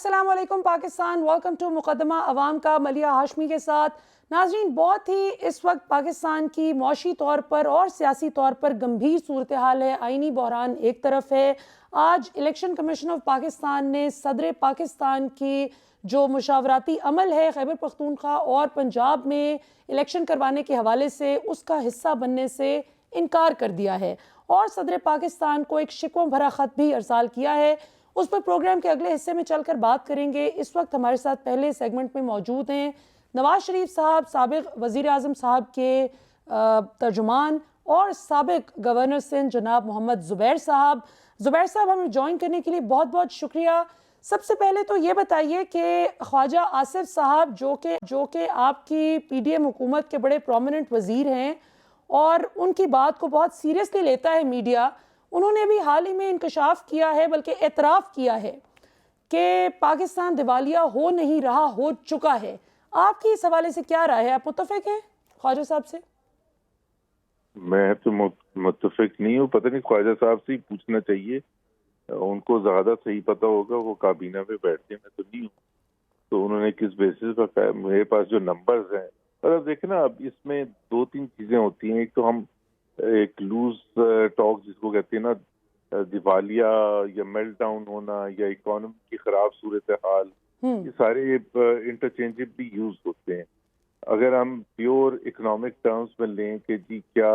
अस्सलाम वालेकुम Pakistan. Welcome to मुकदमा अवाम का मलिया हाशमी के साथ। नाजरीन, बहुत ही इस वक्त पाकिस्तान की मौशी तौर पर और सियासी तौर पर गंभीर सूरत हाल है। आइनी बहरान एक तरफ है। आज इलेक्शन कमीशन ऑफ पाकिस्तान ने सदर पाकिस्तान की जो मुशावराती अमल है खैबर पख्तूनख्वा और पंजाब में इलेक्शन करवाने के हवाले से उसका हिस्सा बनने से इनकार कर दिया है और सदर पाकिस्तान को एक शिकवा भरा ख़त भी अरसाल किया है। उस पर प्रोग्राम के अगले हिस्से में चलकर बात करेंगे। इस वक्त हमारे साथ पहले सेगमेंट में मौजूद हैं नवाज शरीफ साहब, साबिक वज़ीर आज़म साहब के तर्जुमान और साबिक गवर्नर सिंध जनाब मोहम्मद ज़ुबैर साहब। ज़ुबैर साहब, हमें ज्वाइन करने के लिए बहुत बहुत शुक्रिया। सबसे पहले तो ये बताइए कि ख्वाजा आसिफ साहब जो कि आपकी पीडीएम हुकूमत के बड़े प्रोमिनेंट वज़ीर हैं और उनकी बात को बहुत सीरियसली लेता है मीडिया, उन्होंने भी हाल ही में इंकशाफ किया है, बल्कि एतराफ़ किया है कि पाकिस्तान दिवालिया हो नहीं रहा, हो चुका है। आपकी इस हवाले से क्या राय है? आप मुत्तफिक हैं ख्वाजा साहब से? मैं तो मुत्तफिक नहीं हूँ। पता नहीं, ख्वाजा साहब से ही पूछना चाहिए, उनको ज्यादा सही पता होगा। वो काबीना में बैठते, मैं तो नहीं हूँ। तो उन्होंने किस बेसिस पर कहा? मेरे पास जो नंबर्स हैं, और अब देखे ना, अब इसमें दो तीन चीजें होती हैं। एक तो हम एक लूज टॉक जिसको कहते हैं ना, दिवालिया या मेल्ट डाउन होना या इकोनॉमी की खराब सूरत हाल, ये सारे इंटरचेंजेबली यूज होते हैं। अगर हम प्योर इकोनॉमिक टर्म्स में लें कि जी क्या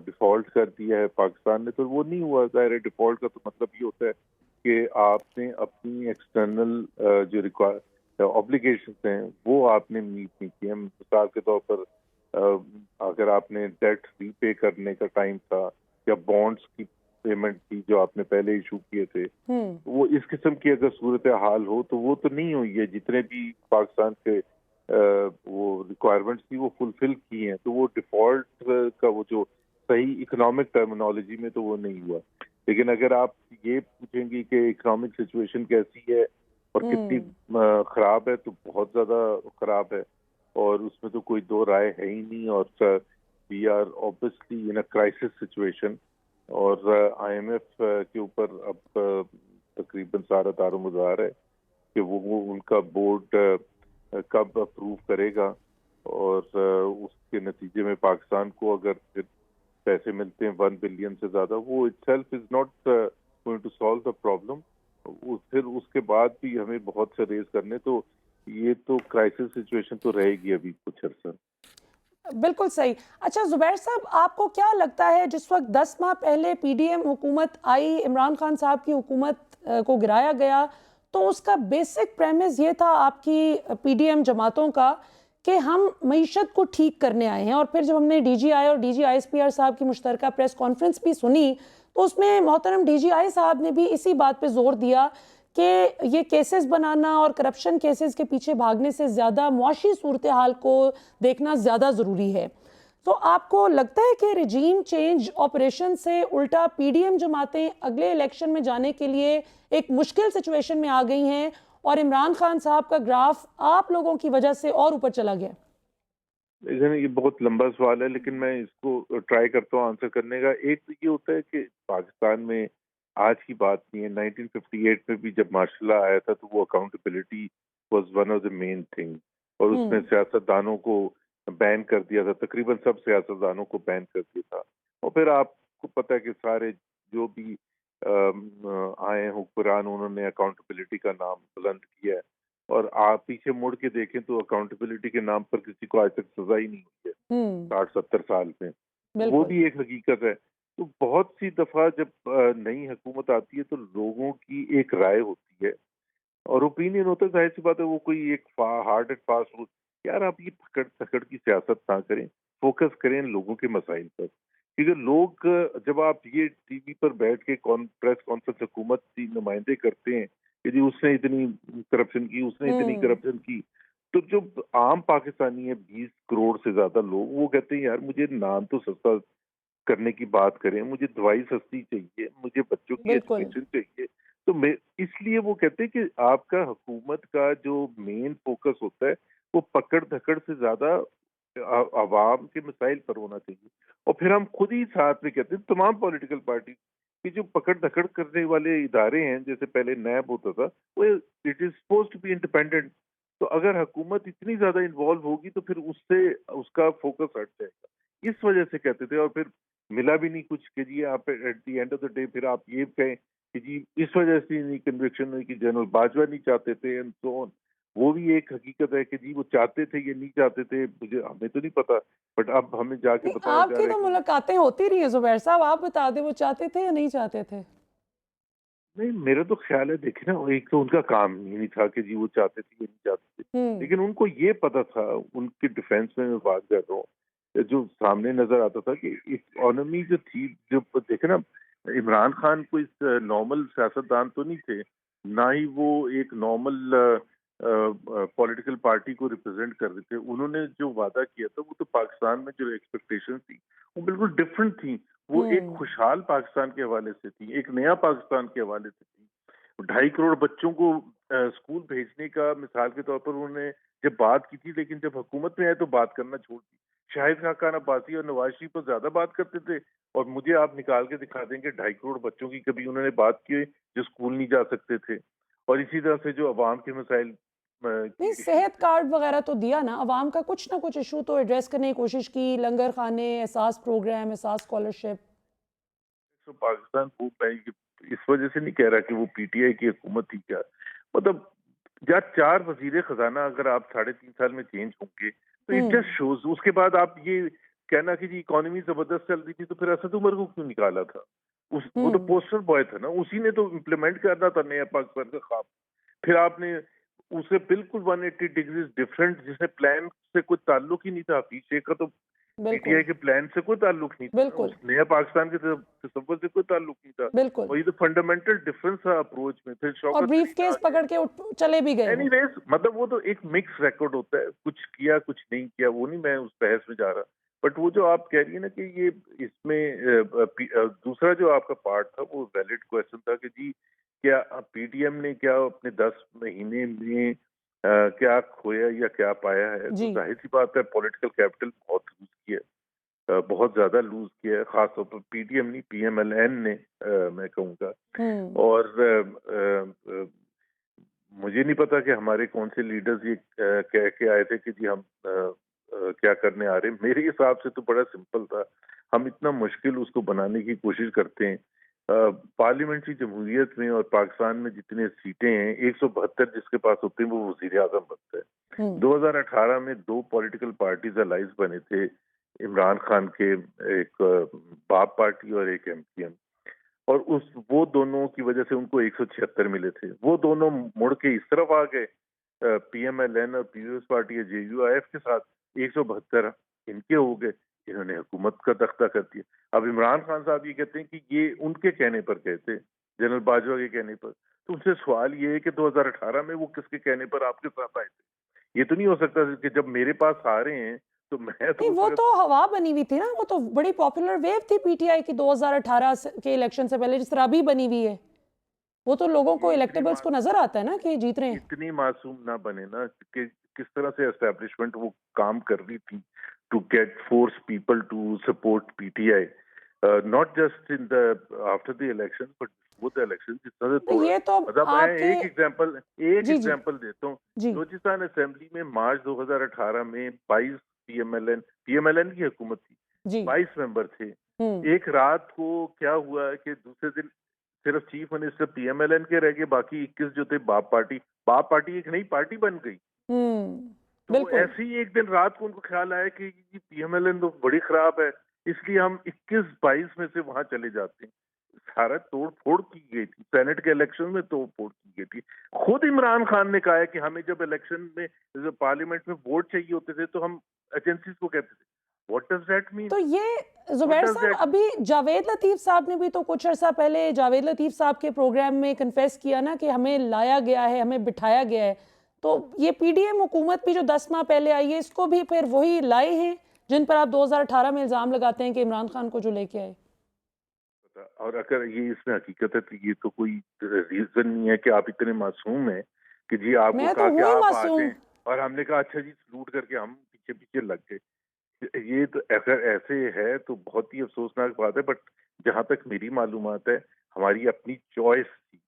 डिफॉल्ट कर दिया है पाकिस्तान ने, तो वो नहीं हुआ। ज़ाहिर है, डिफॉल्ट का तो मतलब ये होता है कि आपने अपनी एक्सटर्नल जो रिक्वायर ऑब्लिगेशन हैं वो आपने मीट नहीं किए। मिसाल के तौर पर अगर आपने डेट रीपे करने का टाइम था या बॉन्ड्स की पेमेंट थी जो आपने पहले इशू किए थे, वो इस किस्म की अगर सूरत हाल हो तो वो तो नहीं हुई है। जितने भी पाकिस्तान के वो रिक्वायरमेंट्स थी वो फुलफिल की हैं, तो वो डिफॉल्ट का वो जो सही इकोनॉमिक टर्मिनोलॉजी में तो वो नहीं हुआ। लेकिन अगर आप ये पूछेंगे कि इकोनॉमिक सिचुएशन कैसी है और कितनी खराब है, तो बहुत ज्यादा खराब है और उसमें तो कोई दो राय है ही नहीं। और we are obviously in a crisis situation. और आईएमएफ के ऊपर अब तकरीबन सारा दारोमदार है कि वो उनका बोर्ड कब अप्रूव करेगा, और उसके नतीजे में पाकिस्तान को अगर फिर पैसे मिलते हैं 1 बिलियन से ज्यादा, वो itself is not going to solve the problem. फिर उसके बाद भी हमें बहुत से रेज करने, तो ये तो क्राइसिस सिचुएशन तो रहेगी अभी कुछ अर्सा। बिल्कुल सही। अच्छा ज़ुबैर साहब, आपको क्या लगता है जिस वक्त 10 माह पहले पीडीएम हुकूमत आई, इमरान खान साहब की हुकूमत को गिराया गया, तो उसका बेसिक प्रेमिस ये था आपकी पीडीएम जमातों का कि हम मईशत को ठीक करने आए हैं। और फिर जब हमने डीजीआई और डीजीआईएसपीआर साहब की मुश्तरका प्रेस कॉन्फ्रेंस भी सुनी, तो उसमें मोहतरम डीजीआई साहब ने भी इसी बात पे जोर दिया कि ये केसेस बनाना और करप्शन केसेस के पीछे भागने से ज़्यादा मुआशी सूरत हाल को देखना ज़्यादा ज़रूरी है। तो आपको लगता है कि रिजीम चेंज ऑपरेशन से उल्टा पीडीएम जमातें अगले इलेक्शन में जाने के लिए एक मुश्किल सिचुएशन में आ गई हैं और इमरान खान साहब का ग्राफ आप लोगों की वजह से और ऊपर चला गया? लेकिन ये बहुत लंबा सवाल है, लेकिन मैं इसको ट्राई करता हूँ आंसर करने का। एक तो ये होता है कि पाकिस्तान में आज की बात नहीं है, 1958 में भी जब मार्शल लॉ आया था तो वो accountability was one of the main thing, और उसमें सियासतदानों को बैन कर दिया था। तकरीबन सब सियासतदानों को बैन कर दिया था। और फिर आपको पता है कि सारे जो भी आए हुक्मरान, उन्होंने अकाउंटेबिलिटी का नाम बुलंद किया है। और आप पीछे मुड़ के देखें तो अकाउंटेबिलिटी के नाम पर किसी को आज तक सजा ही नहीं हुई है 60-70 साल में। वो भी एक हकीकत है। तो बहुत सी दफा जब नई हुकूमत आती है तो लोगों की एक राय होती है और ओपिनियन होता है। जाहिर सी बात है, वो कोई एक हार्ड एंड फास्ट रूल, यार आप ये पकड़ पकड़ की सियासत ना करें, फोकस करें लोगों के मसाइल पर। क्योंकि लोग जब आप ये टीवी पर बैठ के प्रेस कॉन्फ्रेंस हुकूमत की नुमाइंदे करते हैं कि जी उसने इतनी करप्शन की, उसने इतनी करप्शन की, तो जो आम पाकिस्तानी है 20 करोड़ से ज्यादा लोग, वो कहते हैं यार मुझे नान तो सस्ता करने की बात करें, मुझे दवाई सस्ती चाहिए, मुझे बच्चों की बिल्कुल। एजुकेशन चाहिए। तो मैं इसलिए वो कहते हैं कि आपका हुकूमत का जो मेन फोकस होता है वो पकड़ धकड़ से ज्यादा आवाम के मसाइल पर होना चाहिए। और फिर हम खुद ही साथ में कहते हैं, तमाम पॉलिटिकल पार्टी कि जो पकड़ धकड़ करने वाले इदारे हैं, जैसे पहले नैब होता था, वो it is suppose to be independent. तो अगर हुकूमत इतनी ज्यादा इन्वॉल्व होगी तो फिर उससे उसका फोकस हट जाएगा। इस वजह से कहते थे, और फिर मिला भी नहीं कुछ कि जी आप at the end of the day फिर आप ये कहें कि जी इस वजह से नहीं कन्विक्शन हुई कि जनरल बाजवा नहीं चाहते थे एंड सो ऑन। वो भी एक हकीकत है कि जी वो चाहते थे या नहीं चाहते थे, मुझे हमें तो नहीं पता, बट अब हमें जाके नहीं, बताया जा आपकी रहा है तो कि मुलाकातें होती रही है जुबैर साहब, आप बता दें वो चाहते थे या नहीं चाहते थे? नहीं, मेरा तो ख्याल है, देखिए ना, एक तो उनका काम ही नहीं था कि जी वो चाहते थे या नहीं चाहते थे, हम्म। लेकिन उनको ये पता था, उनके डिफेंस में मैं बात कर रहा हूँ, जो सामने नजर आता था कि इकोनॉमी जो थी, जो देखे ना, इमरान खान कोई नॉर्मल सियासतदान तो नहीं थे, ना ही वो एक नॉर्मल पॉलिटिकल पार्टी को रिप्रेजेंट कर रहे थे। उन्होंने जो वादा किया था वो तो पाकिस्तान में जो एक्सपेक्टेशन थी वो बिल्कुल डिफरेंट थी। वो एक हम्म। खुशहाल पाकिस्तान के हवाले से थी, एक नया पाकिस्तान के हवाले से थी। 2.5 करोड़ बच्चों को स्कूल भेजने का मिसाल के तौर पर उन्होंने जब बात की थी, लेकिन जब हुकूमत में आए तो बात करना छोड़ दी। शाहिद खान अब्बासी और नवाज शरीफ तो ज्यादा बात करते थे, और मुझे आप निकाल के दिखा देंगे 2.5 करोड़ बच्चों की कभी उन्होंने बात की जो स्कूल नहीं जा सकते थे। और इसी तरह से जो अवाम के मसाइल नहीं, की इश्यूज सेहत थे। कार्ड वगैरह तो दिया ना, अवाम का कुछ ना कुछ इशू तो एड्रेस करने की कोशिश की, लंगर खाने, एहसास प्रोग्राम, एहसास स्कॉलरशिप। तो पाकिस्तान खूब पाएगी, इस वजह से नहीं कह रहा कि वो पीटीआई की हुकूमत थी क्या, मतलब या 4 वजीर खजाना अगर आप 3.5 साल में चेंज होंगे तो इट हम्म। Just shows. उसके बाद आप ये कहना कि जी इकोनॉमी जबरदस्त चल रही थी तो फिर असद उमर को क्यों निकाला था? वो तो हम्म। पोस्टर बॉय था ना, उसी ने तो इम्प्लीमेंट करना था नया पाकिस्तान का ख्वाब। फिर आपने उसे बिल्कुल 180 डिग्रीज डिफरेंट, जिसने प्लान से कोई ताल्लुक ही नहीं था, हफीज शेख का तो बिल्कुल। पीटीआई के प्लान से कोई ताल्लुक नहीं था ना, उस बिल्कुल। नया पाकिस्तान के तसव्वुर से कोई ताल्लुक नहीं था। बिल्कुल। और ये तो फंडामेंटल डिफरेंस था अप्रोच में। फिर और शौकत ब्रीफ अली ने केस आके, पकड़ के चले भी गए वो। एनीवेज, मतलब वो तो एक मिक्स रिकॉर्ड होता है, कुछ किया कुछ नहीं किया, वो नहीं मैं उस बहस में जा रहा। बट वो जो आप कह रही है ना कि ये इसमें दूसरा जो आपका पार्ट था वो वैलिड क्वेश्चन था कि जी क्या पीटीएम ने क्या अपने 10 महीने में क्या खोया या क्या पाया है? तो जी। जाहिर सी बात है, पॉलिटिकल कैपिटल बहुत लूज किया है, बहुत ज्यादा लूज किया है, खासतौर पर पीटीएम नहीं, पीएमएलएन ने, मैं कहूँगा। हम्म। और मुझे नहीं पता कि हमारे कौन से लीडर्स ये कह के आए थे कि जी हम क्या करने आ रहे हैं। मेरे हिसाब से तो बड़ा सिंपल था। हम इतना मुश्किल उसको बनाने की कोशिश करते हैं। पार्लियामेंट्री जमहूरियत में और पाकिस्तान में जितने सीटें हैं, 172 जिसके पास होते हैं वो वजीर आजम बनता है। हम्म। 2018 में 2 पॉलिटिकल पार्टीज अलाइज बने थे, इमरान खान के, एक बाप पार्टी और एक एमपीएम। और उस वो दोनों की वजह से उनको 176 मिले थे। वो दोनों मुड़ के इस तरफ आ गए, पीएमएलएन और पीपल्स पार्टी या जेयूआईएफ के साथ 172 इनके हो गए। इन्होंने हुकूमत का तख्ता कर दिया। अब इमरान खान साहब ये कहते हैं कि ये उनके कहने पर गए थे, जनरल बाजवा के कहने पर। तो उनसे सवाल ये है कि 2018 में वो किसके कहने पर आपके साथ आए थे? ये तो नहीं हो सकता कि जब मेरे पास आ रहे हैं तो मैं तो नहीं, उस वो वक्त तो हवा बनी हुई थी ना, वो तो बड़ी पॉपुलर वेव थी पीटीआई की 2018 के इलेक्शन से पहले, जिस तरह अभी बनी हुई है। वो तो लोगों को, ये इतनी इलेक्टेबल्स को नजर आता है ना कि जीत रहे हैं। इतनी मासूम ना बने ना कि किस तरह से एस्टेब्लिशमेंट वो काम कर रही थी to get force people to support PTI, not just in the after the election but before the election, जिस तरह से तो तोड़ा। ये तो मतलब मैं आपके। एक जी। जी। एग्जांपल देता हूँ। जी। बलूचिस्तान असेंबली में मार्च 2018 में 22 पीएमएलएन की हुकूमत थी, जी। 22 मेंबर थे। हम्म। एक रात को क्या हुआ कि दूसरे दिन सिर्फ चीफ मिनिस्टर पीएमएलएन के रह गए, बाकी 21 जो थे बाप पार्टी एक नई पार्टी बन गई। तो बिल्कुल। ऐसे ही एक दिन रात को उनको ख्याल आया कि पीएमएलएन तो बड़ी खराब है, इसलिए हम 21-22 में से वहां चले जाते हैं। सारा तोड़ फोड़ की गई थी, सेनेट के इलेक्शन में तोड़ फोड़ की गई थी। खुद इमरान खान ने कहा है कि हमें जब इलेक्शन में, जब पार्लियामेंट में वोट चाहिए होते थे तो हम एजेंसीज को कहते थे। What does that mean? तो ये व्हाट जुबैर डज साहब, दैट अभी जावेद लतीफ साहब ने भी तो कुछ अर्सा पहले जावेद लतीफ साहब के प्रोग्राम में कन्फेस किया ना कि हमें लाया गया है, हमें बिठाया गया है। तो ये पीडीएम हुकूमत भी जो 10 माह पहले आई है, इसको भी फिर वही लाए हैं जिन पर आप 2018 में इल्जाम लगाते हैं कि इमरान खान को जो लेके आए। और अगर ये इसमें हकीकत है तो ये तो कोई रीजन नहीं है कि आप इतने मासूम हैं कि जी आपको मैं तो कहा कि हूं ही आप आ मासूम। जाएं और हमने कहा अच्छा जी सलूट करके हम पीछे पीछे लग गए। ये तो अगर ऐसे है तो बहुत ही अफसोसनाक बात है। बट जहां तक मेरी मालूमात है हमारी अपनी चॉइस थी।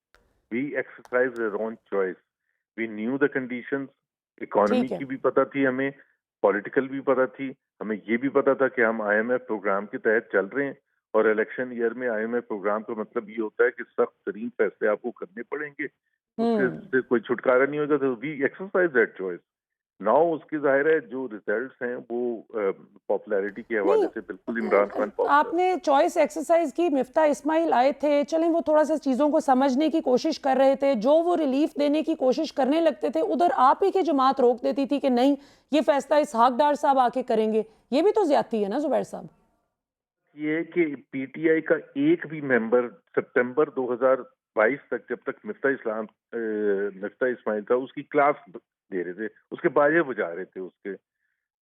We exercise our own choice. We knew the conditions. Economy ठीक है। की भी पता थी हमें, पॉलिटिकल भी पता थी, हमें ये भी पता था कि हम आईएमएफ प्रोग्राम के तहत चल रहे हैं और इलेक्शन ईयर में आईएमएफ प्रोग्राम का मतलब ये होता है कि सख्त तरीन फैसले आपको करने पड़ेंगे, उसके हम्म। से कोई छुटकारा नहीं होगा। तो we exercise that choice. Now उसकी जाहिर है जो रिजल्ट्स हैं वो पॉपुलैरिटी के हवाले नहीं, से बिल्कुल इमरान खान पॉपुलर। आपने चॉइस एक्सरसाइज की, मिफ्ता इस्माइल आए थे, चलें वो थोड़ा सा चीज़ों को समझने की कोशिश कर रहे थे, जो वो रिलीफ देने की कोशिश करने लगते थे उधर आप ही की जमात रोक देती थी कि नहीं ये फैसला इसहाक डार साहब आके करेंगे। ये भी तो ज्यादती है ना जुबैर साहब। ये है कि पीटीआई का एक भी मेंबर सितंबर 2022 तक, जब तक मिफ्ता इस्माइल था, उसकी क्लास दे रहे थे, उसके बाजे बजा रहे थे, उसके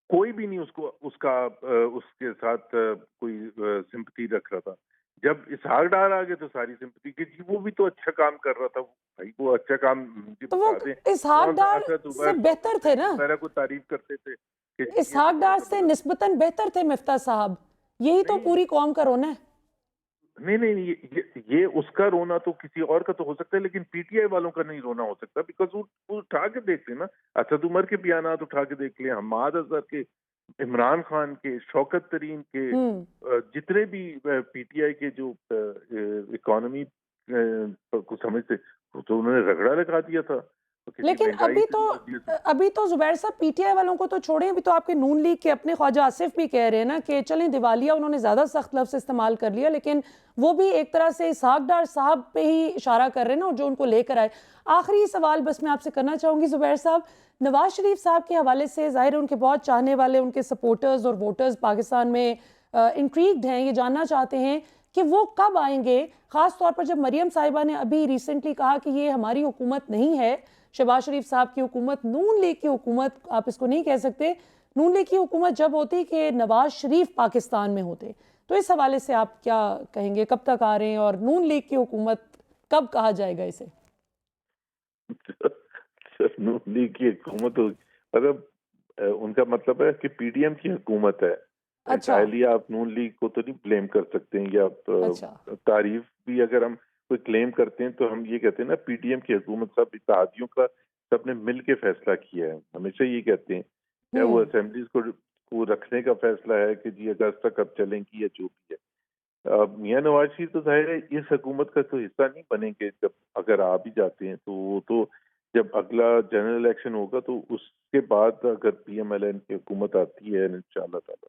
कोई भी नहीं उसको उसके साथ कोई सिंपथी रख रहा था। जब इसहाक डार आ गए तो सारी सिंपथी कि जी वो भी तो अच्छा काम कर रहा था। भाई वो अच्छा काम मुझे तो वो बता दें, इसहाक कौन सा डार असद से उमर बेहतर थे ना, मेरा को तारीफ करते थे कि जी ये तो इसहाक बड़ा डार से जबरदस्त। निस्बतन बेहतर थे मिफ्ता साहब। यही तो नहीं पूरी कौम का रोना है। नहीं नहीं नहीं, ये उसका रोना तो किसी और का तो हो सकता है, लेकिन पीटीआई वालों का नहीं रोना हो सकता। बिकॉज वो उठा के देख लेना, असद उमर के बयानात उठा के देख ले, हमाद अजहर के, इमरान खान के, शौकत तरीन के, हम्म। जितने भी पीटीआई के जो इकोनॉमी को समझते, तो उन्होंने रगड़ा लगा दिया था, तो किसी लेकिन महंगाई से भी दिया था। अभी तो जुबैर साहब पीटीआई वालों को तो छोड़ें, अभी तो आपके नून लीग के अपने ख्वाजा आसिफ भी कह रहे हैं ना कि चलें दिवालिया उन्होंने ज़्यादा सख्त लफ्ज़ इस्तेमाल कर लिया, लेकिन वो भी एक तरह से इसहाक डार साहब पे ही इशारा कर रहे हैं ना, और जो उनको लेकर आए। आखिरी सवाल बस मैं आपसे करना चाहूँगी जुबैर साहब, नवाज शरीफ साहब के हवाले से ज़ाहिर है उनके बहुत चाहने वाले उनके सपोर्टर्स और वोटर्स पाकिस्तान में इंट्रीग्ड हैं, ये जानना चाहते हैं कि वो कब आएंगे, ख़ास तौर पर जब मरियम साहिबा ने अभी रिसेंटली कहा कि ये हमारी हुकूमत नहीं है, शहबाज शरीफ साहब की हुकूमत, नून लीग की हुकूमत आप इसको नहीं कह सकते, नून लीग की हुकूमत जब होती कि नवाज शरीफ पाकिस्तान में होते। तो इस हवाले से आप क्या कहेंगे, कब तक आ रहे हैं और नून लीग की हुकूमत कब कहा जाएगा इसे? नून लीग की हुकूमत हो, मतलब उनका मतलब है कि पीडीएम की हुकूमत है। अच्छा। एंटायरली आप नून लीग को तो नहीं ब्लेम कर सकते हैं, या आप अच्छा। तारीफ भी अगर हम कोई क्लेम करते हैं तो हम ये कहते हैं ना, पीडीएम की हुकूमत सब इत्तेहादियों का सबने मिल के फैसला किया है, हमेशा ये कहते हैं। चाहे वो हम्म। असेंबलीज को रखने का फैसला है कि जी अगस्त तक अब चलेंगी या जो भी है। मियां नवाज शरीफ तो जाहिर है इस हुकूमत का तो हिस्सा नहीं बनेंगे, जब अगर आ भी जाते हैं तो वो तो जब अगला जनरल इलेक्शन होगा तो उसके बाद अगर पीएमएलएन की हुकूमत आती है इंशाल्लाह ताला,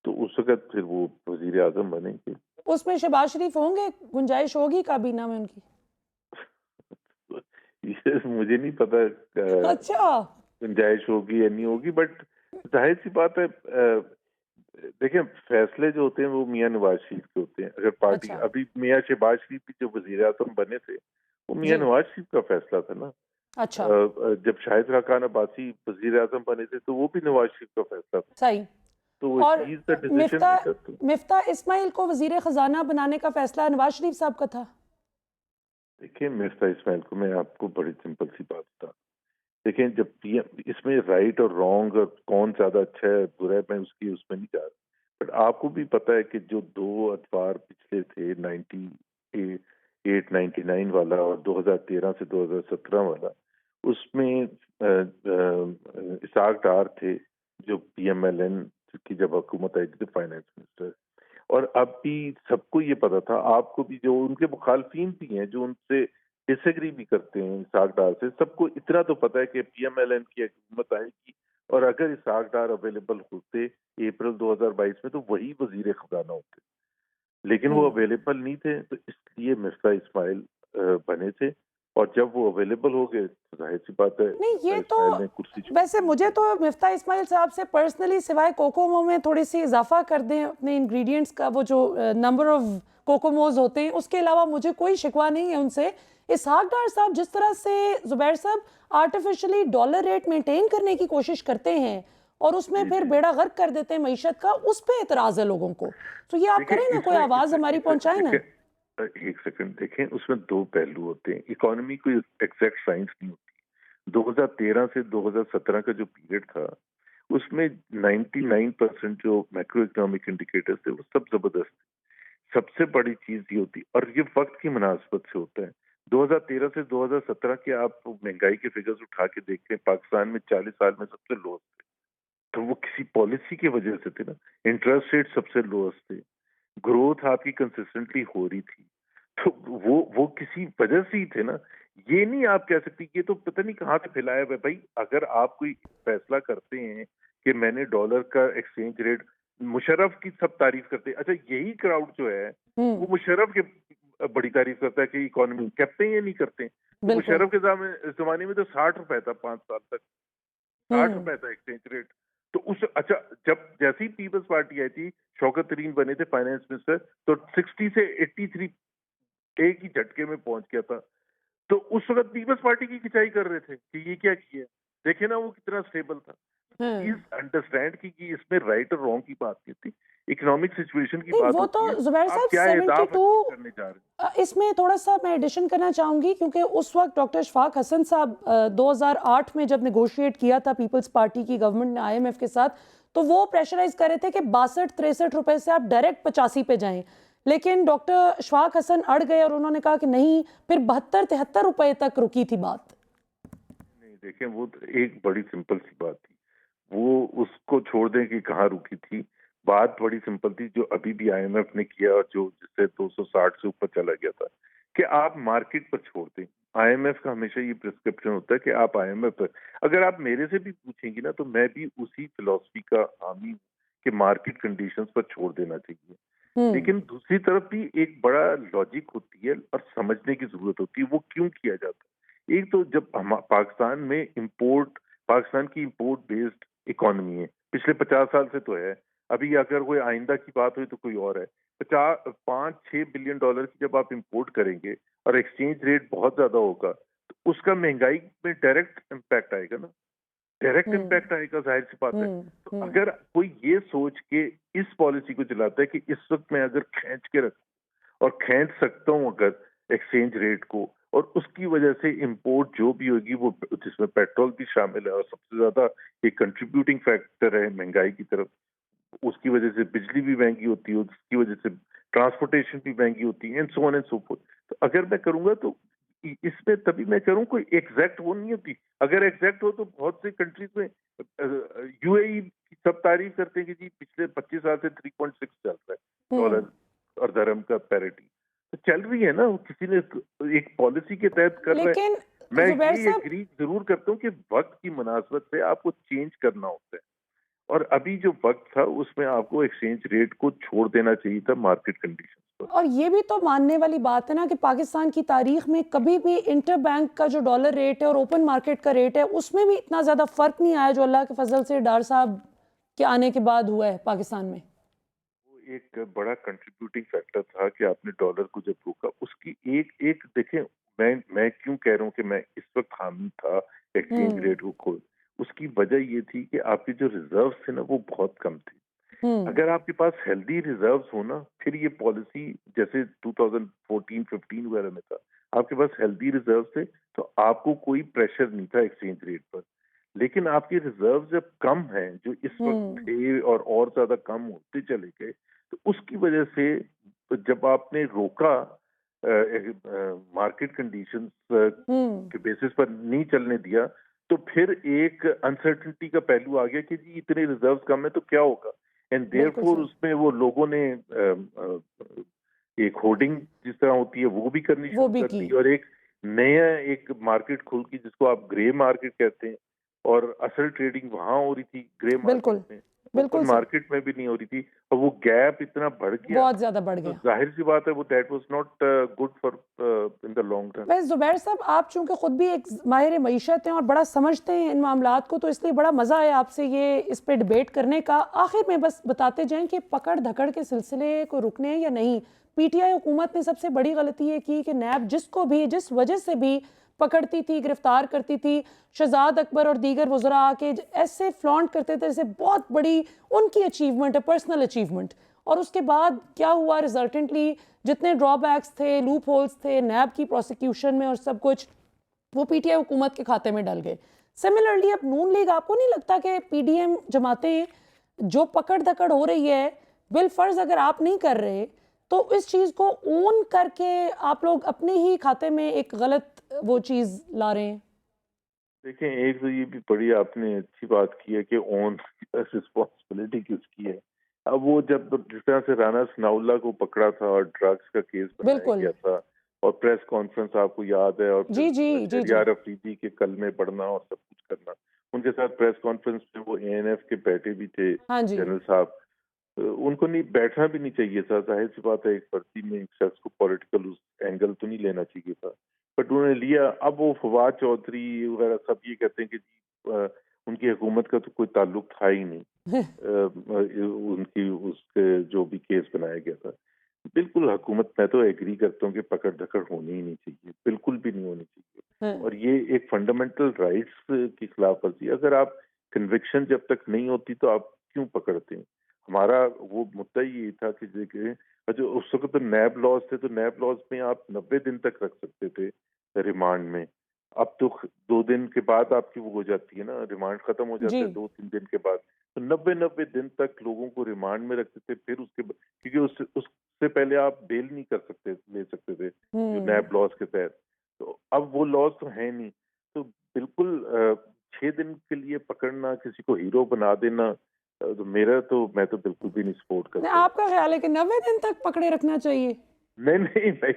तो उस वक्त फिर वो वजीर आजम बनेंगे। उसमें शहबाज शरीफ होंगे, गुंजाइश होगी काबीना में उनकी? ये मुझे नहीं पता अच्छा। गुंजाइश होगी या नहीं होगी, बट जाहिर सी बात है, देखिए फैसले जो होते हैं वो मियां नवाज शरीफ के होते हैं। अगर पार्टी, अच्छा। अभी मियां शहबाज शरीफ भी जो वजीर आजम बने थे वो मियां जी। नवाज शरीफ का फैसला था ना। अच्छा। जब शाहिद खान अब्बासी वजीर आजम बने थे तो वो भी नवाज शरीफ का फैसला था। सही। तो वो और चीज द डिसीजन मिफ्ता मेकर तो। मिफ्ता इस्माइल को वजीर खजाना बनाने का फैसला नवाज शरीफ साहब का था। देखिए मिर्जा इस्माइल को मैं आपको बड़ी सिंपल सी बात बता, देखिए जब पीएम, इसमें राइट और रॉन्ग और कौन ज्यादा अच्छा है बुरा है, मैं उसमें नहीं जा रहा, बट आपको भी पता है कि जो दो अखबार पिछले थे, 98-99 वाला और 2013 से 2017 वाला, उसमें इसाक डार थे जो पीएमएलएन की जब हुकूमत आई थी फाइनेंस मिनिस्टर। और अब भी सबको ये पता था, आपको भी, जो उनके मुखालफिन भी हैं जो उनसे डिसएग्री भी करते हैं इसाक डार से, सबको इतना तो पता है कि पीएमएलएन की हुकूमत आएगी, और अगर इसाक डार अवेलेबल होते अप्रैल 2022 में तो वही वजीर खजाना होते, लेकिन वो हम्म। अवेलेबल नहीं थे, तो इसलिए मिर्जा इस्माइल बने थे। और जब वो अवेलेबल हो गए तो जाहिर सी बात है नहीं, मिर्जा ये तो इस्माइल ने कुर्सी छोड़ वैसे दी। मुझे तो मिफ्ता इस्माइल साहब से पर्सनली, सिवाय कोकोमो में थोड़ी सी इजाफा कर दें अपने इंग्रेडिएंट्स का, वो जो नंबर ऑफ कोकोमोज होते हैं, उसके अलावा मुझे कोई शिकवा नहीं है उनसे। इसहाक डार साहब जिस तरह से जुबैर साहब आर्टिफिशियली डॉलर रेट मेंटेन करने की कोशिश करते हैं और उसमें जी फिर जी। बेड़ा गर्क कर देते हैं मईशत का, उस पर एतराज़ है लोगों को। तो ये आप देखिए करें ना, कोई इसमें आवाज़ इसमें हमारी इसमें पहुंचाए देखिए, ना। एक सेकंड देखें, उसमें दो पहलू होते हैं। इकोनॉमी कोई एग्जैक्ट साइंस नहीं होती। 2013 से 2017 का जो पीरियड था उसमें 99% जो मैक्रो इकोनॉमिक इंडिकेटर्स थे वो सब जबरदस्त थे। सबसे बड़ी चीज ये होती, और ये वक्त की मुनासबत से होता है। 2013 से 2017 के आप महंगाई के फिगर्स उठा के देख लें, पाकिस्तान में 40 साल में सबसे लोएस्ट थे। तो वो किसी पॉलिसी की वजह से थे ना। इंटरेस्ट रेट सबसे लोएस्ट थे, ग्रोथ आपकी कंसिस्टेंटली हो रही थी, तो वो किसी वजह से ही थे ना। ये नहीं आप कह सकती, ये तो पता नहीं कहाँ से फैलाया हुआ है भाई। अगर आप कोई फैसला करते हैं कि मैंने डॉलर का एक्सचेंज रेट, मुशर्रफ की सब तारीफ करते हैं, अच्छा यही क्राउड जो है वो हम्म। मुशर्रफ के बड़ी तारीफ करता है कि इकोनॉमी करते हैं या नहीं करते हैं। तो बिल्कुल। मुशर्रफ के जमाने में तो 60 रुपए था 5 साल तक, 60 रुपए था एक्सचेंज रेट। तो उस अच्छा, जब जैसे ही पीपल्स पार्टी आई थी, शौकत तरीन बने थे फाइनेंस मिनिस्टर, तो 60 से 83 एक ही झटके में पहुंच गया था। तो उस वक्त पीपल्स पार्टी की खिंचाई कर रहे थे कि ये क्या किया। देखे ना वो कितना स्टेबल था। हम्म। प्लीज अंडरस्टैंड कि इसमें राइट और रॉन्ग की बात नहीं थी, इकोनॉमिक सिचुएशन की नहीं, बात वो तो होती है। जुबैर आप साहब क्या अहदाफ 72। अचीव करने जा रहे हैं। इसमें थोड़ा सा मैं एडिशन करना चाहूंगी, क्योंकि उस वक्त डॉक्टर शफाक हसन साहब 2008 में जब नेगोशिएट किया था पीपल्स पार्टी की गवर्नमेंट ने आईएमएफ के साथ, तो वो प्रेशराइज कर रहे थे कि 62-63 रुपए से आप डायरेक्ट 85 पे जाएं। लेकिन डॉक्टर शफाक हसन अड़ गए और उन्होंने कहा कि नहीं, फिर 72-73 रुपए तक रुकी थी बात। नहीं देखें, वो तो एक बड़ी सिंपल सी बात थी, वो उसको छोड़ दें कि कहाँ रुकी थी। बात बड़ी सिंपल थी, जो अभी भी आईएमएफ ने किया और जो जिससे 260 से ऊपर चला गया था, कि आप मार्केट पर छोड़ दें। आईएमएफ का हमेशा ये प्रिस्क्रिप्शन होता है कि आप आईएमएफ पर, अगर आप मेरे से भी पूछेंगी ना, तो मैं भी उसी फिलॉसफी का हामी हूँ कि मार्केट कंडीशंस पर छोड़ देना चाहिए। लेकिन दूसरी तरफ भी एक बड़ा लॉजिक होती है और समझने की जरूरत होती है वो क्यों किया जाता है। एक तो जब हम पाकिस्तान में इंपोर्ट, पाकिस्तान की इंपोर्ट बेस्ड इकोनॉमी है, पिछले 50 साल से तो है। अभी अगर कोई आइंदा की बात हुई तो कोई और है। 5-6 बिलियन डॉलर की जब आप इंपोर्ट करेंगे और एक्सचेंज रेट बहुत ज्यादा होगा, तो उसका महंगाई में डायरेक्ट इम्पैक्ट आएगा ना, डायरेक्ट इम्पैक्ट आएगा, जाहिर सी बात है। तो अगर कोई ये सोच के इस पॉलिसी को चलाता है कि इस वक्त मैं अगर खींच के रखूं और खींच सकता हूं अगर एक्सचेंज रेट को, और उसकी वजह से इंपोर्ट जो भी होगी वो, जिसमें पेट्रोल भी शामिल है और सबसे ज्यादा एक कंट्रीब्यूटिंग फैक्टर है महंगाई की तरफ, उसकी वजह से बिजली भी महंगी होती है, उसकी वजह से ट्रांसपोर्टेशन भी महंगी होती है, and so on and so fourth. तो अगर मैं करूंगा तो इसमें तभी मैं करूं, कोई एग्जैक्ट वो नहीं होती। अगर एग्जैक्ट हो तो बहुत सी कंट्रीज में, यूएई की सब तारीफ करते हैं कि जी पिछले 25 साल से 3.6 चल रहा है डॉलर और दरहम का पैरिटी, तो चल रही है ना, किसी ने एक पॉलिसी के तहत कर रहे हैं। लेकिन मैं जुबैर ये साहब, एग्री जरूर करता हूँ कि वक्त की मुनासबत से आपको चेंज करना होता है, और अभी जो वक्त था उसमें आपको एक्सचेंज रेट को छोड़ देना चाहिए था मार्केट कंडीशंस पर। और ये भी तो मानने वाली बात है ना कि पाकिस्तान की तारीख में कभी भी इंटर बैंक का जो डॉलर रेट है और ओपन मार्केट का रेट है, उसमें भी इतना ज़्यादा फ़र्क नहीं आया जो अल्लाह के फजल से डार साहब के आने के बाद हुआ है पाकिस्तान में। वो एक बड़ा कंट्रीब्यूटिंग फैक्टर था कि आपने डॉलर को जब रोका, उसकी एक एक देखें, मैं क्यों कह रहा हूँ कि मैं इस वक्त हामी था एक्सचेंज रेट को खोल, उसकी वजह ये थी कि आपके जो रिजर्व थे ना वो बहुत कम थे। अगर आपके पास हेल्दी रिजर्व्स हो ना, फिर ये पॉलिसी जैसे 2014-15 वगैरह में था, आपके पास हेल्दी रिजर्व थे तो आपको कोई प्रेशर नहीं था एक्सचेंज रेट पर। लेकिन आपके रिजर्व जब कम हैं, जो इस वक्त थे और ज्यादा कम होते चले गए, तो उसकी वजह से जब आपने रोका, मार्केट कंडीशंस के बेसिस पर नहीं चलने दिया, तो फिर एक अनसर्टेनिटी का पहलू आ गया कि जी इतने रिजर्व्स कम है तो क्या होगा, एंड बिल्कुल देयरफॉर सही। उसमें वो लोगों ने एक होर्डिंग जिस तरह होती है वो भी करनी वो शुरू भी कर की। दी, और एक नया एक मार्केट खुल की जिसको आप ग्रे मार्केट कहते हैं, और असल ट्रेडिंग वहां हो रही थी ग्रे मार्केट बिल्कुल। में, ओपन बिल्कुल सही। मार्केट में भी नहीं हो रही थी, और वो गैप इतना बढ़ गया, बहुत ज़्यादा बढ़ तो गया। जाहिर सी बात है वो that was not good for in the long run. वैसे ज़ुबैर साहब, आप चूंकि ख़ुद भी एक माहिर मईशत हैं और बड़ा समझते हैं इन मामलात को, तो इसलिए बड़ा मज़ा आया आपसे ये इस पे डिबेट करने का। आखिर में बस बताते जाएं कि पकड़ धकड़ के सिलसिले को रुकने या नहीं। पीटीआई हुकूमत ने सबसे बड़ी गलती ये की कि नैब जिसको भी जिस वजह से भी पकड़ती थी, गिरफ्तार करती थी, शहजाद अकबर और दीगर वज़रा आके ऐसे फ्लॉन्ट करते थे जैसे बहुत बड़ी उनकी अचीवमेंट है, पर्सनल अचीवमेंट। और उसके बाद क्या हुआ, रिजल्टेंटली जितने ड्रॉबैक्स थे, लूप होल्स थे नैब की प्रोसिक्यूशन में और सब कुछ, वो पीटीआई हुकूमत के खाते में डल गए। सिमिलरली अब नून लीग, आपको नहीं लगता कि पीडीएम जमातें जो पकड़ धकड़ हो रही है, बिल फर्ज अगर आप नहीं कर रहे तो इस चीज़ को ओन करके आप लोग अपने ही खाते में एक गलत वो चीज़ ला रहे हैं। देखें, एक तो ये भी बड़ी आपने अच्छी बात की है कि ऑन रिस्पॉन्सिबिलिटी किसकी है। अब वो जब जिस तरह से राना सनाउल्लाह को पकड़ा था और ड्रग्स का केस बनाया बिल्कुल। गया था और प्रेस कॉन्फ्रेंस आपको याद है, और जी, फिर जी, जी, जी। शहरियार अफरीदी के कलमे पढ़ना और सब कुछ करना, उनके साथ प्रेस कॉन्फ्रेंस में वो एएनएफ के बैठे भी थे हाँ जी। जनरल साहब। उनको नहीं बैठना भी नहीं चाहिए था, जाहिर सी बात है, एक भर्ती में एक शख्स को पॉलिटिकल उस एंगल तो नहीं लेना चाहिए था, बट उन्होंने लिया। अब वो फवाद चौधरी वगैरह सब ये कहते हैं कि जी उनकी हुकूमत का तो कोई ताल्लुक था ही नहीं उनकी उसके जो भी केस बनाया गया था। बिल्कुल हुकूमत, मैं तो एग्री करता हूँ कि पकड़ धकड़ होनी ही नहीं चाहिए, बिल्कुल भी नहीं होनी चाहिए। हाँ, और ये एक फंडामेंटल राइट्स की खिलाफ वर्जी है। अगर आप कन्विक्शन जब तक नहीं होती तो आप क्यों पकड़ते हैं? हमारा वो मुद्दा ही यही था कि देखिए, जो उस वक्त तो नैब लॉज थे, तो नैब लॉज में आप 90 दिन तक रख सकते थे रिमांड में। अब तो 2 दिन के बाद आपकी वो हो जाती है ना, रिमांड खत्म हो जाता जी। है 2-3 दिन के बाद। तो 90-90 दिन तक लोगों को रिमांड में रखते थे, फिर उसके क्योंकि उससे पहले आप बेल नहीं कर सकते, ले सकते थे जो हुँ। नैब लॉज के तहत। तो अब वो लॉज तो है नहीं, तो बिल्कुल 6 दिन के लिए पकड़ना, किसी को हीरो बना देना, तो मैं तो बिल्कुल भी नहीं सपोर्ट नहीं, करता हूँ। आपका ख़्याल है कि 90 दिन तक पकड़े रखना चाहिए? नहीं नहीं मैं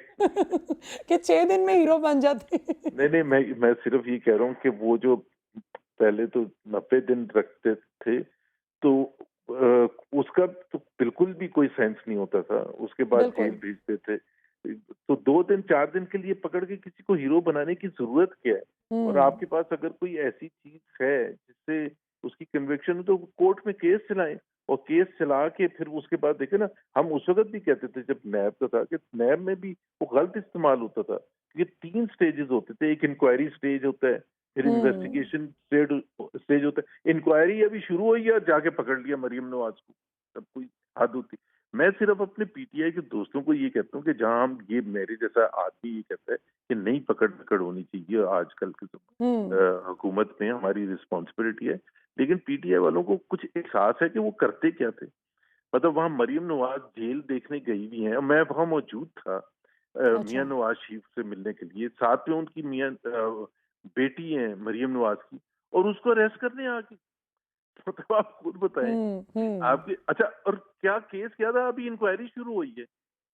कि 6 दिन में हीरो बन जाते हैं? नहीं नहीं मैं सिर्फ ये कह रहा हूँ कि वो जो पहले तो 90 दिन रखते थे, तो उसका तो बिल्कुल भी कोई सेंस नहीं होता था, उसके बाद जेल बिल्कुल। भेजते थे। तो 2 दिन 4 दिन के लिए पकड़ के किसी को हीरो बनाने की जरूरत क्या है? और हुँ। आपके पास अगर कोई ऐसी चीज है जिससे उसकी कन्विक्शन हो, तो कोर्ट में केस चलाएं, और केस चला के फिर उसके बाद देखे ना। हम उस वक्त भी कहते थे जब नैब का था कि नैब में भी वो गलत इस्तेमाल होता था। ये 3 स्टेजेस होते थे, एक इंक्वायरी स्टेज होता है, फिर हुँ। इन्वेस्टिगेशन स्टेज होता है। इंक्वायरी अभी शुरू हुई है और जाके पकड़ लिया मरियम नवाज को, तब कोई हद होती। मैं सिर्फ अपने पीटीआई के दोस्तों को ये कहता हूँ कि जहां हम, ये मेरे जैसा आदमी ये कहता है कि नहीं पकड़ पकड़ होनी चाहिए आजकल के हुँ। हुकूमत में, हमारी रिस्पॉन्सिबिलिटी है, लेकिन पीटीआई वालों को कुछ एहसास है कि वो करते क्या थे। मतलब वहां मरियम नवाज जेल देखने गई भी हैं, मैं वहां मौजूद था मियां अच्छा। नवाज शरीफ से मिलने के लिए, साथ में उनकी मियां बेटी है मरियम नवाज की, और उसको अरेस्ट करने आ गई। मतलब आप खुद बताएं। हुँ, हुँ। आपके अच्छा, और क्या केस क्या था? अभी इंक्वायरी शुरू हुई है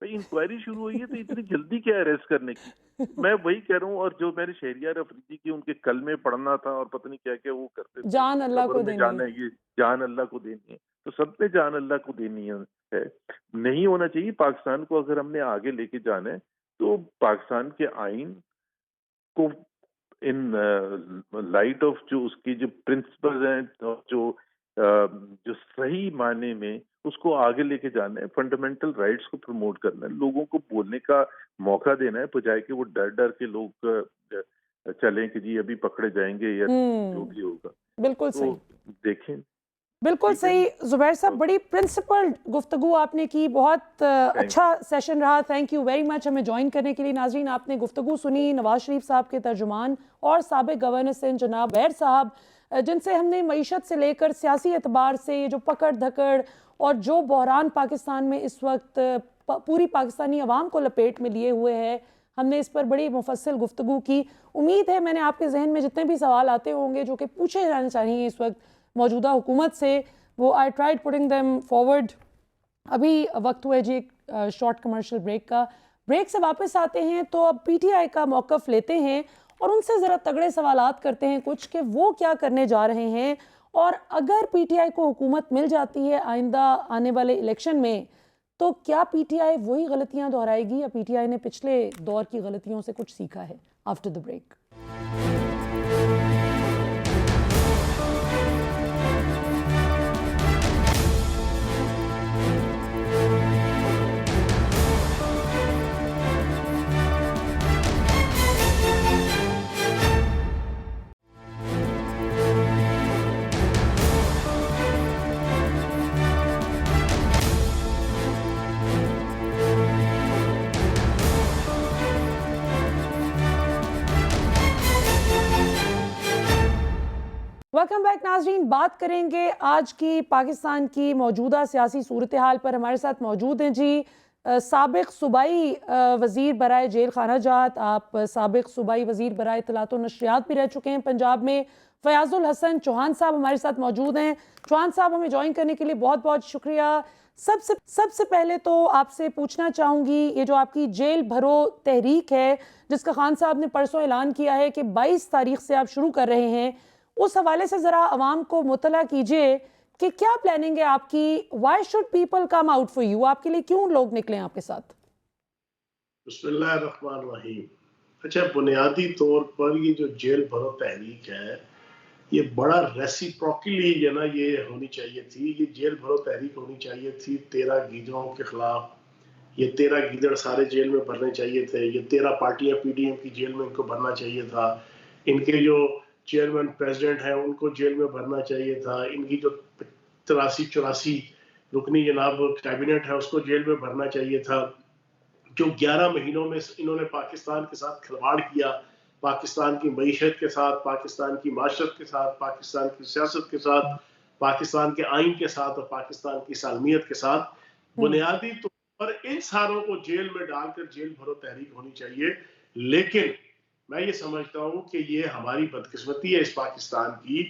भाई, इंक्वायरी शुरू हुई है तो इतनी जल्दी क्या अरेस्ट करने की? मैं वही कह रहा हूँ। और जो मैंने शहरियार अफरीदी की उनके कल में पढ़ना था और पता नहीं क्या क्या वो करते थे, जान अल्लाह कब्र को में देनी जाना है। है, ये जान अल्लाह को देनी है, तो सब ने जान अल्लाह को देनी है। नहीं होना चाहिए। पाकिस्तान को अगर हमने आगे लेके जाना है, तो पाकिस्तान के आइन को इन लाइट ऑफ जो उसकी जो प्रिंसिपल्स हैं, और जो सही मायने में उसको आगे लेके जाना है, फंडामेंटल राइट्स को प्रमोट करना है, लोगों को बोलने का मौका देना है, बजाय कि वो डर डर के लोग चलें कि जी अभी पकड़े जाएंगे या जो हुँ। भी होगा। बिल्कुल तो सही। देखें। बिल्कुल ठीक है सही जी। ज़ुबैर साहब, ओके। बड़ी प्रिंसिपल्ड गुफ्तगू आपने की, बहुत थैंक अच्छा यू। सेशन रहा। थैंक यू वेरी मच हमें ज्वाइन करने के लिए। नाज़रीन, आपने गुफ्तगू सुनी नवाज शरीफ साहब के तर्जुमान और साबिक़ गवर्नर सिंध जनाब ज़ुबैर साहब, जिनसे हमने मईशत से लेकर सियासी एतबार से ये जो पकड़ धकड़ और जो बहरान पाकिस्तान में इस वक्त पूरी पाकिस्तानी अवाम को लपेट में लिए हुए है, हमने इस पर बड़ी मुफस्सिल गुफ्तगू की। उम्मीद है मैंने आपके जहन में जितने भी सवाल आते होंगे जो कि पूछे जाने चाहिए इस वक्त मौजूदा हुकूमत से, वो I tried putting them forward. अभी वक्त हुआ है जी एक शॉर्ट कमर्शियल ब्रेक का। ब्रेक से वापस आते हैं तो अब पीटीआई का मौक़िफ़ लेते हैं और उनसे ज़रा तगड़े सवालात करते हैं कुछ कि वो क्या करने जा रहे हैं, और अगर पीटीआई को हुकूमत मिल जाती है आइंदा आने वाले इलेक्शन में, तो क्या पीटीआई वही गलतियां दोहराएगी या पीटीआई ने पिछले दौर की गलतियों से कुछ सीखा है? After the break. Welcome back नाजरीन। बात करेंगे आज की पाकिस्तान की मौजूदा सियासी सूरत हाल पर। हमारे साथ मौजूद हैं जी साबिक सूबाई वज़ीर बराए जेल खाना जात, आप साबिक सूबाई वज़ीर बराए इत्तलात व नशरियात भी रह चुके हैं पंजाब में। फ़याज़ुल हसन चौहान साहब हमारे साथ मौजूद हैं। चौहान साहब, हमें ज्वाइन करने के लिए बहुत बहुत शुक्रिया। सबसे पहले तो आपसे पूछना चाहूँगी, ये जो आपकी जेल भरो तहरीक है जिसका खान साहब ने परसों ऐलान किया है कि 22 तारीख से आप शुरू कर रहे हैं, उस हवाले से ज़रा आवाम को मुतला कीजिए कि क्या प्लानिंग है आपकी? Why should people come out for you? आपके लिए क्यों लोग निकले आपके साथ? बिस्मिल्लाहिर्रहमानिर्रहीम। अच्छा, बुनियादी तौर पर ये जो जेल भरो तहरीक है, ये बड़ा रेसिप्रोकली जो ना ये होनी चाहिए थी। ये जेल भरो तहरीक होनी चाहिए थी 13 गीदड़ों के खिलाफ। ये 13 गीदड़ सारे जेल में भरने चाहिए थे। ये 13 पार्टियां पीडीएम की जेल में इनको भरना चाहिए था। इनके जो चेयरमैन प्रेसिडेंट हैं उनको जेल में भरना चाहिए था। इनकी जो 83-84 रुकनी जनाब कैबिनेट है उसको जेल में भरना चाहिए था। जो 11 महीनों में इन्होंने पाकिस्तान के साथ खिलवाड़ किया, पाकिस्तान की मईशत के साथ, पाकिस्तान की माशरत के साथ, पाकिस्तान की सियासत के साथ, पाकिस्तान के आइन के साथ और पाकिस्तान की सालमियत के साथ, बुनियादी तौर पर इन सारों को जेल में डालकर जेल भरो तहरीक होनी चाहिए। लेकिन मैं ये समझता हूं कि ये हमारी बदकिस्मती है इस पाकिस्तान की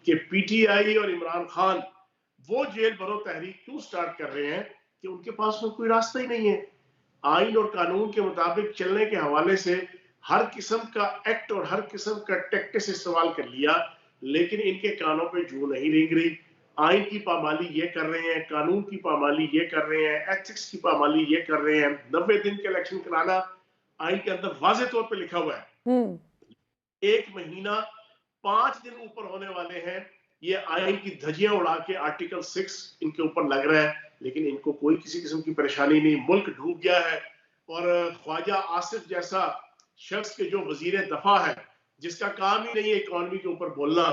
कि पीटीआई और इमरान खान वो जेल भरो तहरीक क्यों स्टार्ट कर रहे हैं कि उनके पास में कोई रास्ता ही नहीं है। आइन और कानून के मुताबिक चलने के हवाले से हर किस्म का एक्ट और हर किस्म का टैक्टिस इस्तेमाल कर लिया, लेकिन इनके कानों पे जू नहीं रेंग रही। आइन की पामाली ये कर रहे हैं, कानून की पामाली ये कर रहे हैं, एथिक्स की पामाली ये कर रहे हैं। 90 दिन के इलेक्शन कराना आइन के अंदर वाजे तौर पे लिखा हुआ है। 1 महीना 5 दिन ऊपर होने वाले हैं। ये आइन की धज्जियां उड़ा के आर्टिकल 6 इनके ऊपर लग रहा है, लेकिन इनको कोई किसी किस्म की परेशानी नहीं। मुल्क डूब गया है और ख्वाजा आसिफ जैसा शख्स के जो वजीर दफा है, जिसका काम ही नहीं है इकोनॉमी के ऊपर बोलना,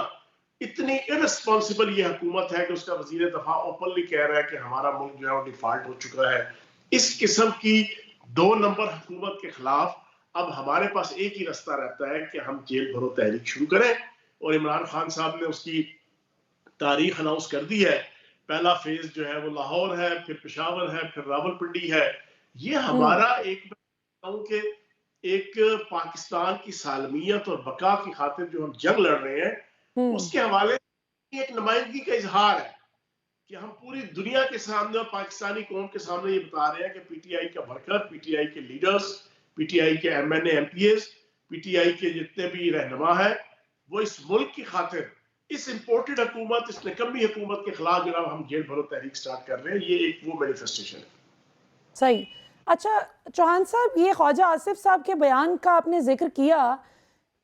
इतनी इररिस्पॉन्सिबल ये हुकूमत है कि उसका वजीर दफा ओपनली कह रहा है कि हमारा मुल्क जो है वो डिफॉल्ट हो चुका है। इस किस्म की 2 नंबर हुकूमत के खिलाफ अब हमारे पास एक ही रास्ता रहता है कि हम जेल भरो तहरीक शुरू करें, और इमरान खान साहब ने उसकी तारीख अनाउंस कर दी है। पहला फेज जो है वो लाहौर है, फिर पेशावर है, फिर रावलपिंडी है। ये हमारा एक पाकिस्तान की सालमियत और बका की खातिर जो हम जंग लड़ रहे हैं, उसके हवाले एक नुमाइंदगी का इजहार है कि हम पूरी दुनिया के सामने और पाकिस्तानी कौम के सामने ये बता रहे हैं कि पीटीआई का वर्कर, पीटीआई के लीडर्स, पीटीआई के एमएनए एमपीएस, पीटीआई के जितने भी रहनुमा है, वो इस मुल्क की खातिर इस इंपोर्टेड हुकूमत, इस निकम्मी हुकूमत के खिलाफ जनाब हम जेल भरो तहरीक स्टार्ट कर रहे हैं। ये एक वो मैनिफेस्टेशन है। सही। अच्छा चौहान साहब, ये ख्वाजा आसिफ साहब के बयान का आपने जिक्र किया,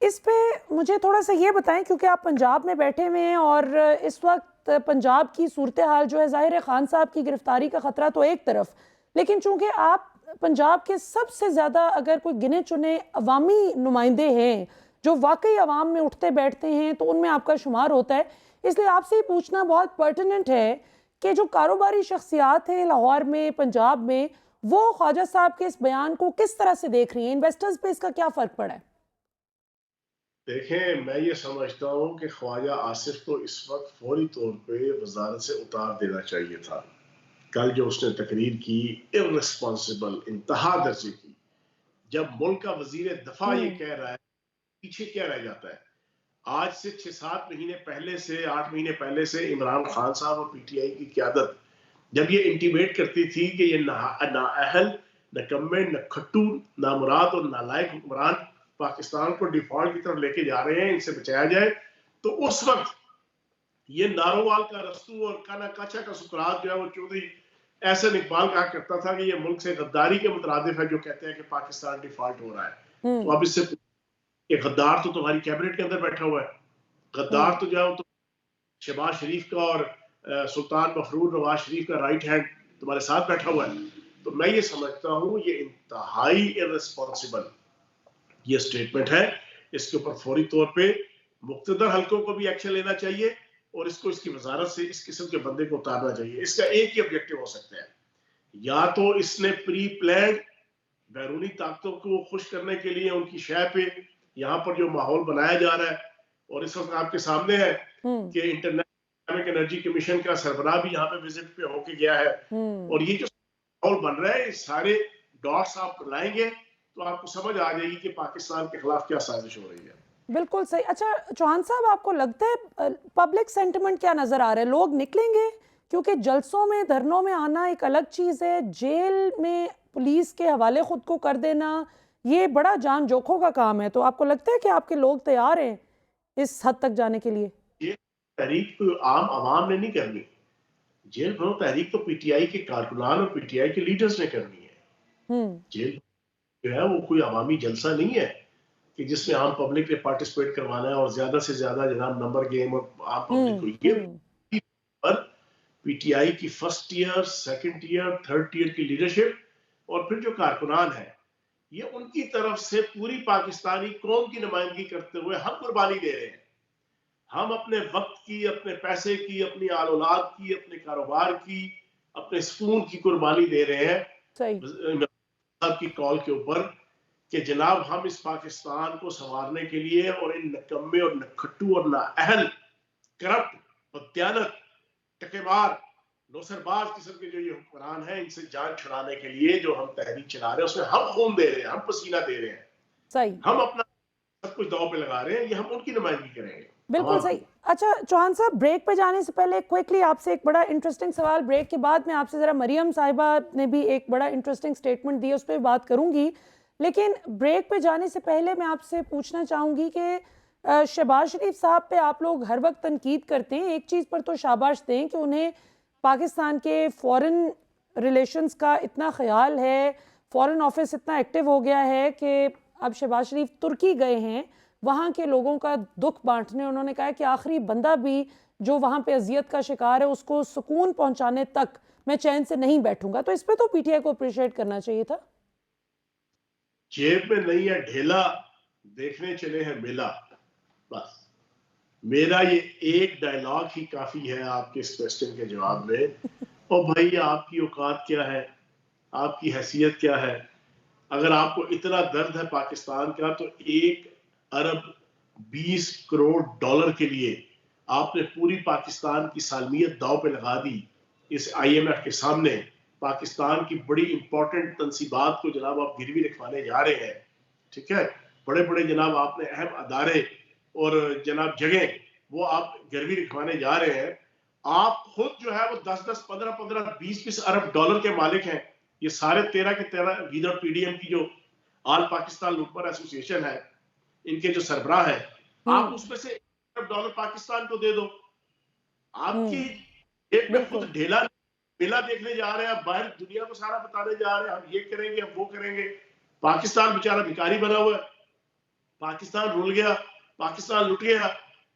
इस पे मुझे थोड़ा सा ये बताएं, क्योंकि आप पंजाब में बैठे हुए हैं और इस वक्त पंजाब की सूरत हाल जो है, ज़ाहिर है खान साहब की गिरफ्तारी का ख़तरा तो एक तरफ, लेकिन चूंकि आप पंजाब के सबसे ज़्यादा अगर कोई गिने चुने अवामी नुमाइंदे हैं जो वाकई अवाम में उठते बैठते हैं, तो उनमें आपका शुमार होता है। इसलिए आपसे ही पूछना बहुत पर्टिनेंट है कि जो कारोबारी शख्सियात हैं लाहौर में, पंजाब में, वो ख्वाजा साहब के इस बयान को किस तरह से देख रही हैं? इन्वेस्टर्स पे इसका क्या फ़र्क पड़ा है? देखें, मैं ये समझता हूँ कि ख्वाजा आसिफ को इस वक्त फौरी तौर पे वजारत से उतार देना चाहिए था। कल जो उसने तकरीर की, इर्रेस्पॉन्सिबल इंतहा दर्जे की। जब मुल्क का वजीर दफा ये कह रहा है, पीछे क्या रह जाता है? आज से 6-7 महीने पहले से, 8 महीने पहले से इमरान खान साहब और पीटीआई की क्यादत जब ये इंटीमेट करती थी कि ये नाअहल, नकम्मे, नखट्टू, नामुराद और नालायक हुक्मरान पाकिस्तान को डिफॉल्ट की तरफ लेके जा रहे हैं, इनसे बचाया जाए, तो उस वक्त ये नारोवाल का रस्तू और काना काचा का सुकरात जो है वो चौधरी एहसन इकबाल कहा करता था कि ये मुल्क से गद्दारी के मुतरादिफ है जो कहते हैं कि पाकिस्तान डिफॉल्ट हो रहा है। तो अब इससे ये गद्दार तो तुम्हारी कैबिनेट के अंदर बैठा हुआ है, गद्दार तो जो है तो शहबाज शरीफ का और सुल्तान मफरूर नवाज शरीफ का राइट हैंड तुम्हारे साथ बैठा हुआ है। तो मैं ये समझता हूँ ये इंतहाई इर्रेस्पॉन्सिबल ये स्टेटमेंट है। इसके ऊपर फौरी तौर पे मुक्तदर हल्कों को भी एक्शन लेना चाहिए और इसको इसकी वजारत से इस किस्म के बंदे को उतारना चाहिए। इसका एक ही ऑब्जेक्टिव हो सकता है, या तो इसने प्री प्लान बैरूनी ताकतों को खुश करने के लिए उनकी शय पे यहाँ पर जो माहौल बनाया जा रहा है, और इस वक्त आपके सामने है कि इंटरनेशनल एनर्जी कमीशन का सरबराह भी यहाँ पे विजिट पे होके गया है, और ये जो माहौल बन रहा है, ये सारे डॉट्स आप लाएंगे तो आपको समझ आ जाएगी कि पाकिस्तान के खिलाफ क्या साजिश हो रही है। बिल्कुल सही। अच्छा चौहान साहब, आपको लगता है पब्लिक सेंटिमेंट क्या नज़र आ रहा है? लोग निकलेंगे? क्योंकि जलसों में, धरनों में आना एक अलग चीज़ है, जेल में पुलिस के हवाले खुद को कर देना ये बड़ा जान जोखों का काम है। तो आपको लगता है कि आपके लोग तैयार हैं इस हद तक जाने के लिए? ये तहरीक तो आम आवाम ने नहीं करनी, जेल भरो तहरीक तो पीटीआई के कारकुनान और पीटीआई के लीडर्स ने करनी है। जेल जो है वो कोई अवामी जलसा नहीं है कि जिसमें आम पब्लिक ने पार्टिसिपेट करवाना है और ज्यादा से ज्यादा जनाब नंबर गेम और आम पब्लिक को ये पर पीटीआई की first year, second year, third year की लीडरशिप और फिर जो कारकुनान है, ये उनकी तरफ से पूरी पाकिस्तानी कौम की नुमाइंदगी करते हुए हम कुर्बानी दे रहे हैं। हम अपने वक्त की, अपने पैसे की, अपनी आल औलाद की, अपने कारोबार की, अपने सुकून की कुर्बानी दे रहे हैं साहब की कॉल के ऊपर कि जनाब हम इस पाकिस्तान को संवारने के लिए और इन नकम्मे और नखट्टू और नाअहल, करप्ट, बदयानत, टकेमार, नौसरबाज किस्म के जो ये हुक्मरान हैं, इनसे जान छुड़ाने के लिए जो हम तहरीक चला रहे हैं उसमें हम खून दे रहे हैं, हम पसीना दे रहे हैं, सही, हम अपना सब कुछ दांव पे लगा रहे हैं, ये हम उनकी नुमाइंदगी करेंगे। बिल्कुल सही। अच्छा चौहान साहब, ब्रेक पे जाने से पहले क्विकली आपसे एक बड़ा इंटरेस्टिंग सवाल, ब्रेक के बाद मैं आपसे ज़रा मरियम साहिबा ने भी एक बड़ा इंटरेस्टिंग स्टेटमेंट दी, उस पर बात करूंगी, लेकिन ब्रेक पे जाने से पहले मैं आपसे पूछना चाहूँगी कि शहबाज शरीफ साहब पे आप लोग हर वक्त तनकीद करते हैं, एक चीज़ पर तो शाबाश दें कि उन्हें पाकिस्तान के फ़ॉरेन रिलेशंस का इतना ख्याल है, फ़ॉरेन ऑफिस इतना एक्टिव हो गया है कि अब शहबाज शरीफ तुर्की गए हैं वहाँ के लोगों का दुख बांटने। उन्होंने कहा कि आखिरी बंदा भी जो वहाँ पे अजियत का शिकार है उसको सुकून पहुँचाने तक मैं चैन से नहीं बैठूंगा। तो इस पे तो पीटीआई को अप्रिशिएट करना चाहिए था। जेब में नहीं है ढेला, देखने चले हैं मेला, बस मेरा ये एक डायलॉग ही काफी है आपके इस क्वेश्चन के जवाब में। और भाई आपकी औकात क्या है, आपकी हैसियत क्या है? अगर आपको इतना दर्द है पाकिस्तान का तो 1 अरब 20 करोड़ डॉलर के लिए आपने पूरी पाकिस्तान की सालमियत दांव पे लगा दी इस आईएमएफ के सामने। पाकिस्तान की बड़ी इंपॉर्टेंट तंसीबात को जनाब आप गिरवी रखवाने जा रहे हैं, ठीक है? बड़े बड़े जनाब आपने अहम अदारे और जनाब जगह वो आप गिरवी रखवाने जा रहे हैं। आप खुद जो है वो 10-10, 15-15, 20-20 अरब डॉलर के मालिक हैं। ये सारे 13 के 13 गीदड़ पीडीएम की जो आल पाकिस्तान लुटमर एसोसिएशन है, इनके जो सरबराह है, आप उसमें से $1 पाकिस्तान को दे दो। आपकी एक में खुद ढेला मेला देखने जा रहे हैं, आप बाहर दुनिया को सारा बताने जा रहे हैं, हम ये करेंगे, हम वो करेंगे। पाकिस्तान बेचारा भिखारी बना हुआ है, पाकिस्तान रुल गया, पाकिस्तान लुट गया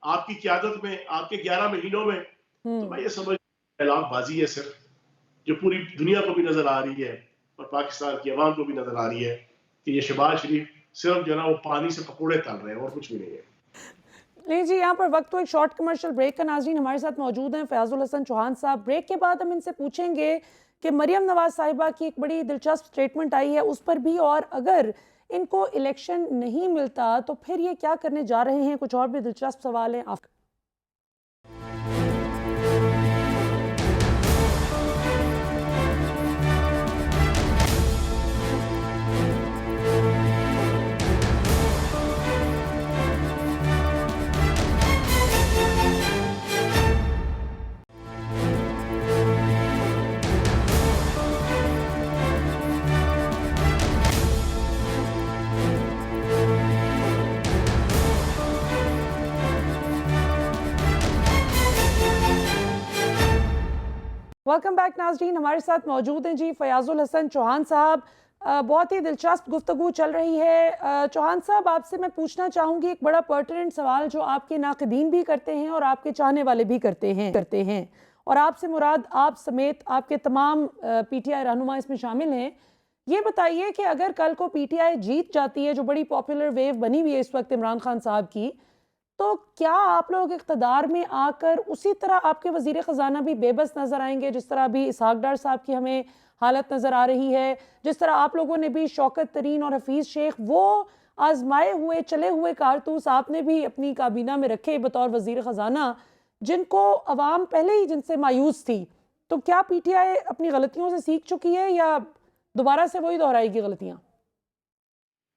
आपकी क़यादत में, आपके 11 महीनों में। तो मैं ये समझ डायलॉग बाजी है सिर्फ, जो पूरी दुनिया को भी नजर आ रही है और पाकिस्तान की आवाम को भी नजर आ रही है कि ये शहबाज शरीफ सिर्फ जो ना वो पानी से पकोड़े तल रहे हैं और कुछ भी नहीं है। नहीं जी, यहाँ पर वक्त तो एक शॉर्ट कमर्शियल ब्रेक का। नाज़रीन हमारे साथ मौजूद हैं फयाजुल हसन चौहान साहब। ब्रेक के बाद हम इनसे पूछेंगे कि मरियम नवाज साहिबा की एक बड़ी दिलचस्प स्टेटमेंट आई है उस पर भी, और अगर इनको इलेक्शन नहीं मिलता तो फिर ये क्या करने जा रहे हैं। कुछ और भी दिलचस्प सवाल हैं। वेलकम बैक नाज़रीन, हमारे साथ मौजूद हैं जी फयाजुल हसन चौहान साहब। बहुत ही दिलचस्प गुफ्तगू चल रही है। चौहान साहब, आपसे मैं पूछना चाहूँगी एक बड़ा पर्टिनेंट सवाल जो आपके नाक़दीन भी करते हैं और आपके चाहने वाले भी करते हैं और आपसे मुराद आप समेत आपके तमाम पीटीआई रहनुमा इसमें शामिल हैं। ये बताइए कि अगर कल को पीटीआई जीत जाती है, जो बड़ी पॉपुलर वेव बनी हुई है इस वक्त इमरान खान साहब की, तो क्या आप लोग इक़्तिदार में आकर उसी तरह आपके वज़ीर ख़जाना भी बेबस नज़र आएंगे जिस तरह अभी इसहाक डार साहब की हमें हालत नज़र आ रही है, जिस तरह आप लोगों ने भी शौकत तरीन और हफीज़ शेख वो आजमाए हुए चले हुए कारतूस आपने भी अपनी काबीना में रखे बतौर वज़ीर ख़जाना, जिनको अवाम पहले ही जिनसे मायूस थी तो क्या पीटीआई अपनी गलतियों से सीख चुकी है या दोबारा से वही दोहराएगी गलतियां?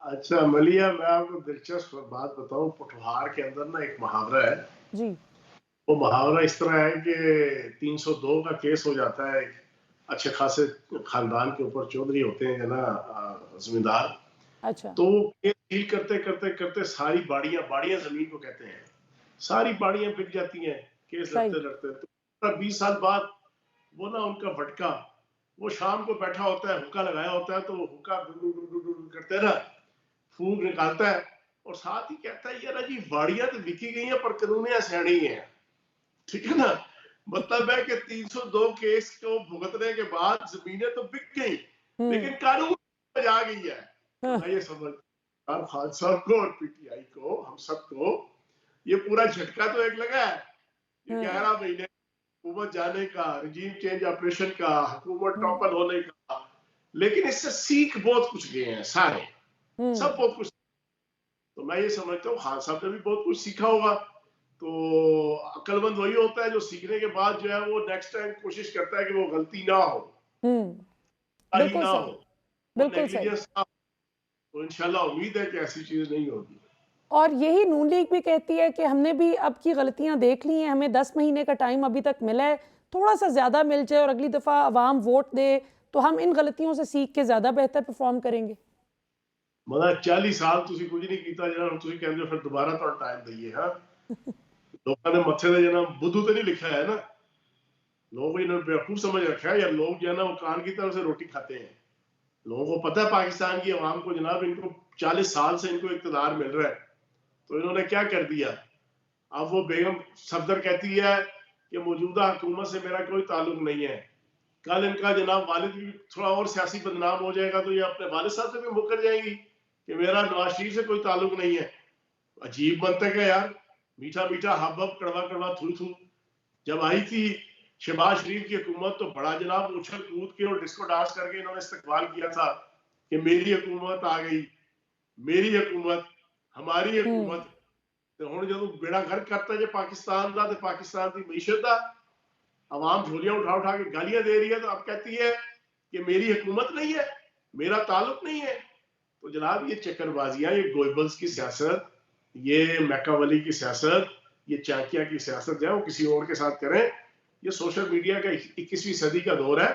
अच्छा मलिया, मैं आपको दिलचस्प बात बताऊं, पोठोहार के अंदर ना एक मुहावरा है। जी। वो मुहावरा इस तरह है कि 302 का केस हो जाता है, अच्छे खासे खानदान के ऊपर चौधरी होते हैं ना, जमींदार। अच्छा। तो केस डील करते करते करते सारी बाड़ियां, बाड़ियां जमीन को कहते हैं, सारी बाड़ियां बिक जाती हैं केस सही। लड़ते लड़ते। तो 20 साल बाद वो ना उनका भटका, वो शाम को बैठा होता है, हुक्का लगाया होता है, तो वो हुक्का करते ना फूंक निकालता है और साथ ही कहता है यार जी बाड़ियां तो बिकी गई हैं पर कानून सैनी है। ठीक है ना, मतलब है कि 302 केस को भुगतने के बाद जमीनें तो बिक गई लेकिन कानून आ गई है। तो मैं ये समझ खान साहब को और पीटीआई को, हम सबको ये पूरा झटका तो एक लगा है, ये 11 महीने हुकूमत जाने का, रजीम चेंज ऑपरेशन का, हुकूमत टॉपल होने का, लेकिन इससे सीख बहुत कुछ गए हैं सारे, सब बहुत कुछ। तो मैं ये समझता हूँ खान साहब ने भी बहुत कुछ सीखा होगा। तो अक्लमंद वही होता है जो सीखने के बाद जो है वो नेक्स्ट टाइम कोशिश करता है कि वो गलती ना हो, बिल्कुल ना सही, हो, वो बिल्कुल सही। नेग्लिजेंस ना हो। तो इंशाल्लाह उम्मीद है कि ऐसी चीज नहीं होगी। और यही नून लीग भी कहती है कि हमने भी अब की गलतियां देख ली हैं, हमें 10 महीने का टाइम अभी तक मिला है, थोड़ा सा ज़्यादा मिल जाए और अगली दफ़ा अवाम वोट दे तो हम इन गलतियों से सीख के ज़्यादा बेहतर परफॉर्म करेंगे। मतलब 40 साल ਤੁਸੀਂ ਕੁਝ ਨਹੀਂ ਕੀਤਾ ਜਿਹੜਾ ਹੁਣ ਤੁਸੀਂ ਕਹਿੰਦੇ ਹੋ ਫਿਰ ਦੁਬਾਰਾ ਤੁਹਾਡਾ ਟਾਈਮ ਦਈਏ। ਹਾਂ, ਲੋਕਾਂ ਦੇ ਮੱਥੇ ਤੇ ਜਿਹੜਾ ਬੁੱਧੂ ਤੇ ਨਹੀਂ ਲਿਖਿਆ है ना, लोगों को इन्होंने बेवकूफ समझ रखा है, या लोग जो है ना वो कान की तरफ से रोटी खाते हैं। लोगों को पता है पाकिस्तान की आवाम को जनाब इनको 40 साल से इनको इक़्तिदार मिल रहा है, तो इन्होंने क्या कर दिया। अब वो बेगम सफदर कहती है कि मौजूदा हुकूमत से मेरा कोई ताल्लुक नहीं है, कल इनका जनाब वालिद भी थोड़ा और सियासी बदनाम हो जाएगा तो ये अपने वालिद साहब से भी मुकर जाएंगी कि मेरा नवाज शरीफ से कोई ताल्लुक नहीं है। अजीब मंतक है यार, मीठा मीठा हब हब कड़वा कड़वा थू थू। जब आई थी शहबाज शरीफ की हुकूमत तो बड़ा जनाब उछल कूद के और डिस्को डांस करके इन्होंने इस्तकबाल किया था कि मेरी हुकूमत आ गई, मेरी हुकूमत, हमारी हुकूमत। तो हुण जदों बेड़ा गर्क करता जे पाकिस्तान का, तो पाकिस्तान की मीशत का आवाम झोलियां उठा उठा के गालियां दे रही है, तो अब कहती है कि मेरी हुकूमत नहीं है, मेरा ताल्लुक नहीं है। तो जनाब ये चक्करबाजियां, ये गोयबल्स की सियासत, ये मैकावली की सियासत, ये चाकिया की सियासत जो है वो किसी और के साथ करें। ये सोशल मीडिया का 21वीं सदी का दौर है,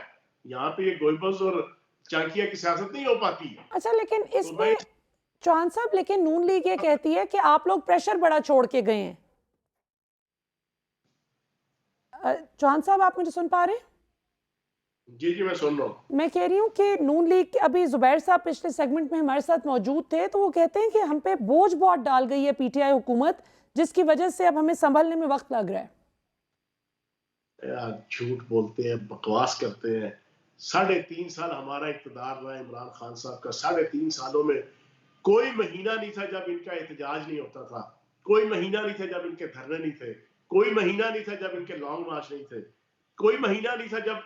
यहाँ पे ये गोयबल्स और चाकिया की सियासत नहीं हो पाती है। अच्छा, लेकिन तो इसमें चौहान साहब, लेकिन नून लीग ये कहती है कि आप लोग प्रेशर बड़ा छोड़ के गए हैं। चौहान साहब, आप मुझे सुन पा रहे हैं? जी जी मैं सुन रहा हूँ। मैं कह रही हूँ कि नून लीग, अभी जुबैर साहब पिछले सेगमेंट में हमारे साथ मौजूद थे, तो वो कहते हैं कि हम पे बोझ बहुत डाल गई है पीटीआई हुकूमत, जिसकी वजह से अब हमें संभलने में वक्त लग रहा है। यार झूठ बोलते हैं, बकवास करते हैं। 3.5 साल हमारा इक़्तिदार रहा इमरान खान साहब का, 3.5 सालों में कोई महीना नहीं था जब इनका एहतजाज नहीं होता था, कोई महीना नहीं था जब इनके धरने नहीं थे, कोई महीना नहीं था जब इनके लॉन्ग मार्च नहीं थे, कोई महीना नहीं था जब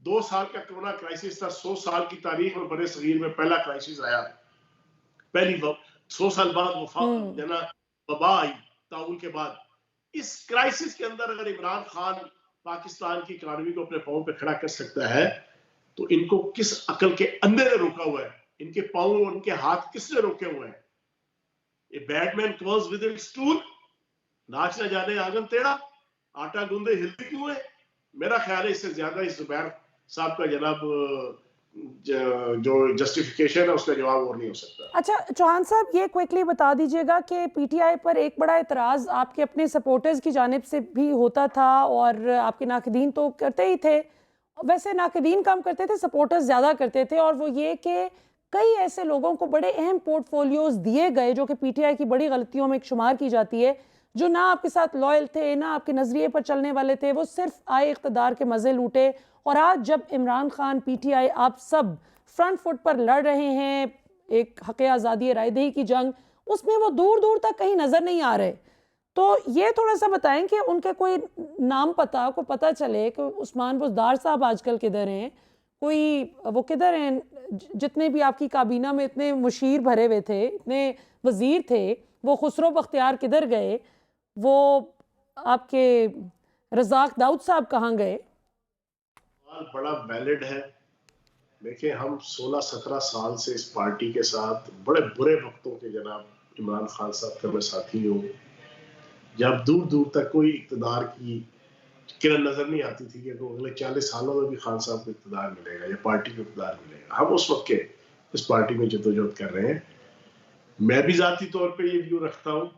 2 साल का कोरोना क्राइसिस था। 100 साल की तारीख में बड़े सगीर में पहला क्राइसिस आया, पहली 100 साल बाद वबा आई ताउन के बाद। इस क्राइसिस के अंदर अगर इमरान खान पाकिस्तान की इकॉनमी को अपने पांव पे खड़ा कर सकता है, तो इनको किस अकल के अंधे ने रोका हुआ है, इनके पांव और इनके हाथ किसने रोके हुए हैं। A bad man covers with its tool, नाच न जाने आंगन टेढ़ा, आटा गूंदे हिलती क्यों है। मेरा ख्याल है इससे ज्यादा इस जुबैर साहब का जनाब जो जस्टिफिकेशन है उसका जवाब और नहीं हो सकता। अच्छा चौहान साहब, ये क्विकली बता दीजिएगा कि पीटीआई पर एक बड़ा इतराज़ आपके अपने सपोर्टर्स की जानिब से भी होता था और आपके नाकदीन तो करते ही थे, वैसे नाकदीन कम करते थे, सपोर्टर्स ज़्यादा करते थे, और वो ये कि कई ऐसे लोगों को बड़े अहम पोर्टफोलियोज दिए गए जो कि पीटीआई की बड़ी गलतियों में शुमार की जाती है, जो ना आपके साथ लॉयल थे, ना आपके नज़रिए पर चलने वाले थे, वो सिर्फ आए इक़्तिदार के मज़े लूटे। और आज जब इमरान खान, पीटीआई, आप सब फ्रंट फुट पर लड़ रहे हैं एक हक़ आज़ादी रायदही की जंग, उसमें वो दूर दूर तक कहीं नज़र नहीं आ रहे। तो ये थोड़ा सा बताएं कि उनके कोई नाम पता को पता चले कि उस्मान बुज़दार साहब आजकल किधर हैं, कोई वो किधर हैं, जितने भी आपकी काबीना में इतने मुशीर भरे हुए थे, इतने वज़ीर थे, वो खुसरो बख्तियार किधर गए, वो आपके रज़ाक दाऊद साहब कहाँ गए। बड़ा वैलिड है। देखिए, हम 16-17 साल से इस पार्टी के साथ बड़े बुरे वक्तों के जनाब इमरान खान साहब के मैं साथी हूँ, जब दूर दूर तक कोई इक़्तिदार की किरण नजर नहीं आती थी कि अगले 40 सालों में भी खान साहब को इक़्तिदार मिलेगा या पार्टी को इक़्तिदार मिलेगा। हम उस वक्त के इस पार्टी में जद्दोजहद कर रहे हैं। मैं भी जाती तौर पे ये व्यू रखता हूँ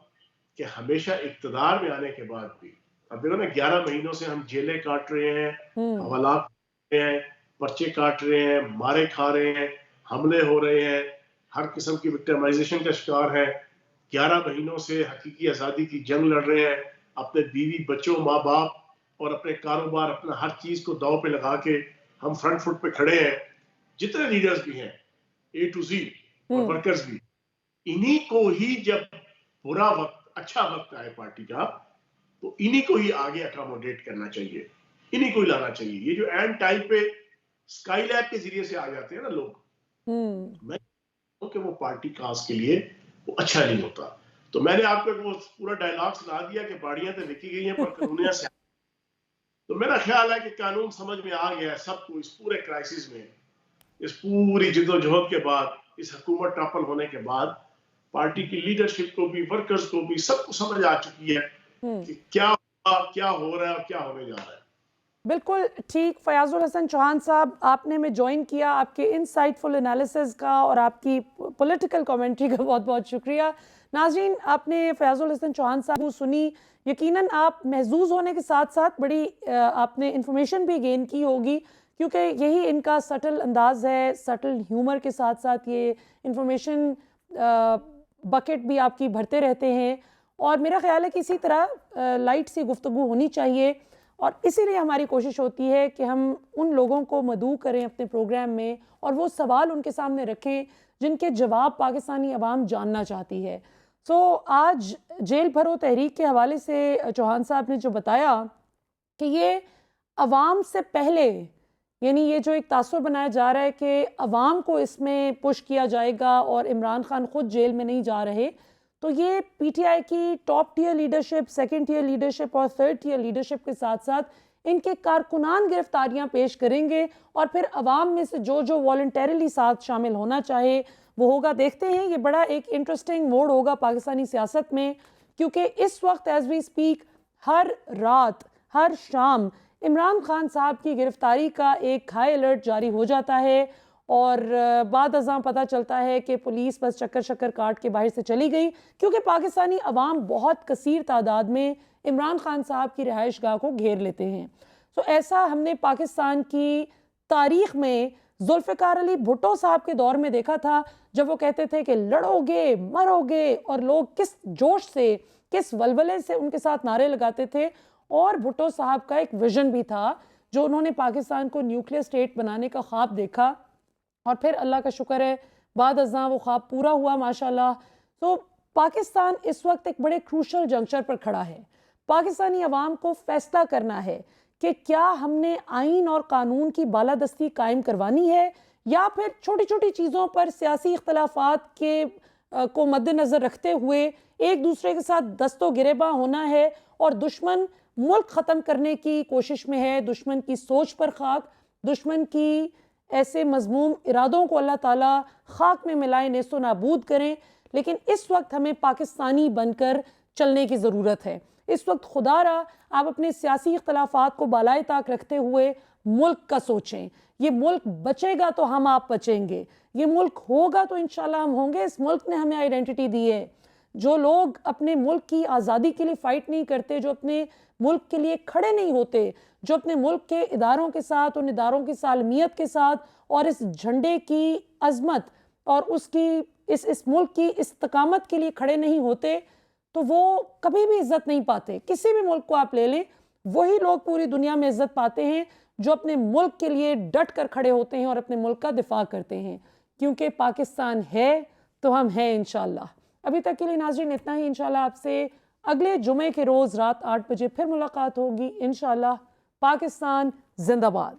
कि हमेशा इक़्तिदार में आने के बाद भी, अब देखो ना, 11 महीनों से हम जेलें काट रहे हैं, हवालात काट रहे हैं, पर्चे काट रहे हैं, मारे खा रहे हैं, हमले हो रहे हैं, हर किस्म की विक्टिमाइजेशन का शिकार है। 11 महीनों से हकीकी आज़ादी की जंग लड़ रहे हैं, अपने बीवी बच्चों, माँ बाप और अपने कारोबार, अपना हर चीज को दांव पे लगा के हम फ्रंट फुट पे खड़े हैं। जितने लीडर्स भी हैं, A to Z और वर्कर्स भी, इन्हीं को ही जब बुरा वक्त, अच्छा वक्त आए पार्टी का, तो इन्हीं को ही आगे अकोमोडेट करना चाहिए, इन्हीं को ही लाना चाहिए। ये जो एंड टाइम पे स्काई लैब के जरिए से आ जाते हैं ना लोग, मैं कि वो पार्टी काज के लिए वो अच्छा नहीं होता। तो मैंने आपको वो पूरा डायलॉग सुना दिया कि बाड़ियां तो लिखी गई हैं पर कानूनिया से। तो मेरा ख्याल है कि कानून समझ में आ गया है सबको इस पूरे क्राइसिस में, इस पूरी जिद्दोजहद के बाद, इस हुकूमत टॉपल होने के बाद पार्टी की लीडरशिप को भी, वर्कर्स को भी, सबको समझ आ चुकी है कि क्या हो रहा है और क्या होने जा रहा है। बिल्कुल ठीक। फयाजुल हसन चौहान साहब, आपने में ज्वाइन किया, आपके इनसाइटफुल एनालिसिस का और आपकी पॉलिटिकल कमेंट्री का बहुत बहुत शुक्रिया। नाज़रीन, आपने फयाजुल हसन चौहान साहब को सुनी। यकीनन आप महजूज होने के साथ साथ बड़ी आपने इंफॉर्मेशन भी गेन की होगी, क्योंकि यही इनका सटल अंदाज है। सटल ह्यूमर के साथ साथ ये इंफॉर्मेशन बकेट भी आपकी भरते रहते हैं, और मेरा ख्याल है कि इसी तरह लाइट सी गुफ्तगू होनी चाहिए। और इसीलिए हमारी कोशिश होती है कि हम उन लोगों को मदऊ करें अपने प्रोग्राम में और वो सवाल उनके सामने रखें जिनके जवाब पाकिस्तानी अवाम जानना चाहती है। सो आज जेल भरो तहरीक के हवाले से चौहान साहब ने जो बताया कि ये अवाम से पहले, यानी ये जो एक तासुर बनाया जा रहा है कि अवाम को इसमें पुश किया जाएगा और इमरान खान खुद जेल में नहीं जा रहे, तो ये पीटीआई की top tier leadership, second tier leadership और थर्ड टियर लीडरशिप के साथ साथ इनके कारकुनान गिरफ्तारियां पेश करेंगे और फिर अवाम में से जो जो वॉलंटरीली साथ शामिल होना चाहे वो होगा। देखते हैं, ये बड़ा एक इंटरेस्टिंग मोड़ होगा पाकिस्तानी सियासत में, क्योंकि इस वक्त एज वी स्पीक हर रात, हर शाम इमरान खान साहब की गिरफ्तारी का एक हाई अलर्ट जारी हो जाता है और बाद अज़ां पता चलता है कि पुलिस बस चक्कर शक्कर काट के बाहर से चली गई, क्योंकि पाकिस्तानी अवाम बहुत कसीर तादाद में इमरान खान साहब की रिहाइश गाह को घेर लेते हैं। तो ऐसा हमने पाकिस्तान की तारीख में जुल्फ़िकार अली भुट्टो साहब के दौर में देखा था, जब वो कहते थे कि लड़ोगे मरोगे, और लोग किस जोश से, किस वलवले से उनके साथ नारे लगाते थे। और भुट्टो साहब का एक विजन भी था, जो उन्होंने पाकिस्तान को न्यूक्लियर स्टेट बनाने का ख्वाब देखा, और फिर अल्लाह का शुक्र है बाद अज़ां वो ख्वाब पूरा हुआ माशाल्लाह। तो पाकिस्तान इस वक्त एक बड़े क्रूशल जंक्शन पर खड़ा है। पाकिस्तानी अवाम को फैसला करना है कि क्या हमने आइन और कानून की बालादस्ती कायम करवानी है, या फिर छोटी छोटी चीज़ों पर सियासी इख्तलाफात के को मद्देनज़र रखते हुए एक दूसरे के साथ दस्तो गिरेबा होना है और दुश्मन मुल्क ख़त्म करने की कोशिश में है। दुश्मन की सोच पर खाक, दुश्मन की ऐसे मज़मूम इरादों को अल्लाह ताला खाक में मिलाए, नेस्तो नाबूद करें। लेकिन इस वक्त हमें पाकिस्तानी बनकर चलने की ज़रूरत है। इस वक्त खुदारा आप अपने सियासी इख्तलाफात को बालाए ताक रखते हुए मुल्क का सोचें। ये मुल्क बचेगा तो हम आप बचेंगे, ये मुल्क होगा तो इंशाल्लाह हम होंगे। इस मुल्क ने हमें आइडेंटिटी दी है। जो लोग अपने मुल्क की आज़ादी के लिए फ़ाइट नहीं करते, जो अपने मुल्क के लिए खड़े नहीं होते, जो अपने मुल्क के इदारों के साथ, उन इदारों की सालमियत के साथ और इस झंडे की अज़मत और उसकी इस मुल्क की इस्तकामत के लिए खड़े नहीं होते, तो वो कभी भी इज़्ज़त नहीं पाते। किसी भी मुल्क को आप ले लें, वही लोग पूरी दुनिया में इज़्ज़त पाते हैं जो अपने मुल्क के लिए डट कर खड़े होते हैं और अपने मुल्क का दिफा करते हैं। क्योंकि पाकिस्तान है तो हम हैं इंशाल्लाह। अभी तक के लिए नाज़रीन इतना ही। इंशाल्लाह आपसे अगले जुमे के रोज़ रात 8 बजे फिर मुलाकात होगी इंशाल्लाह। पाकिस्तान जिंदाबाद।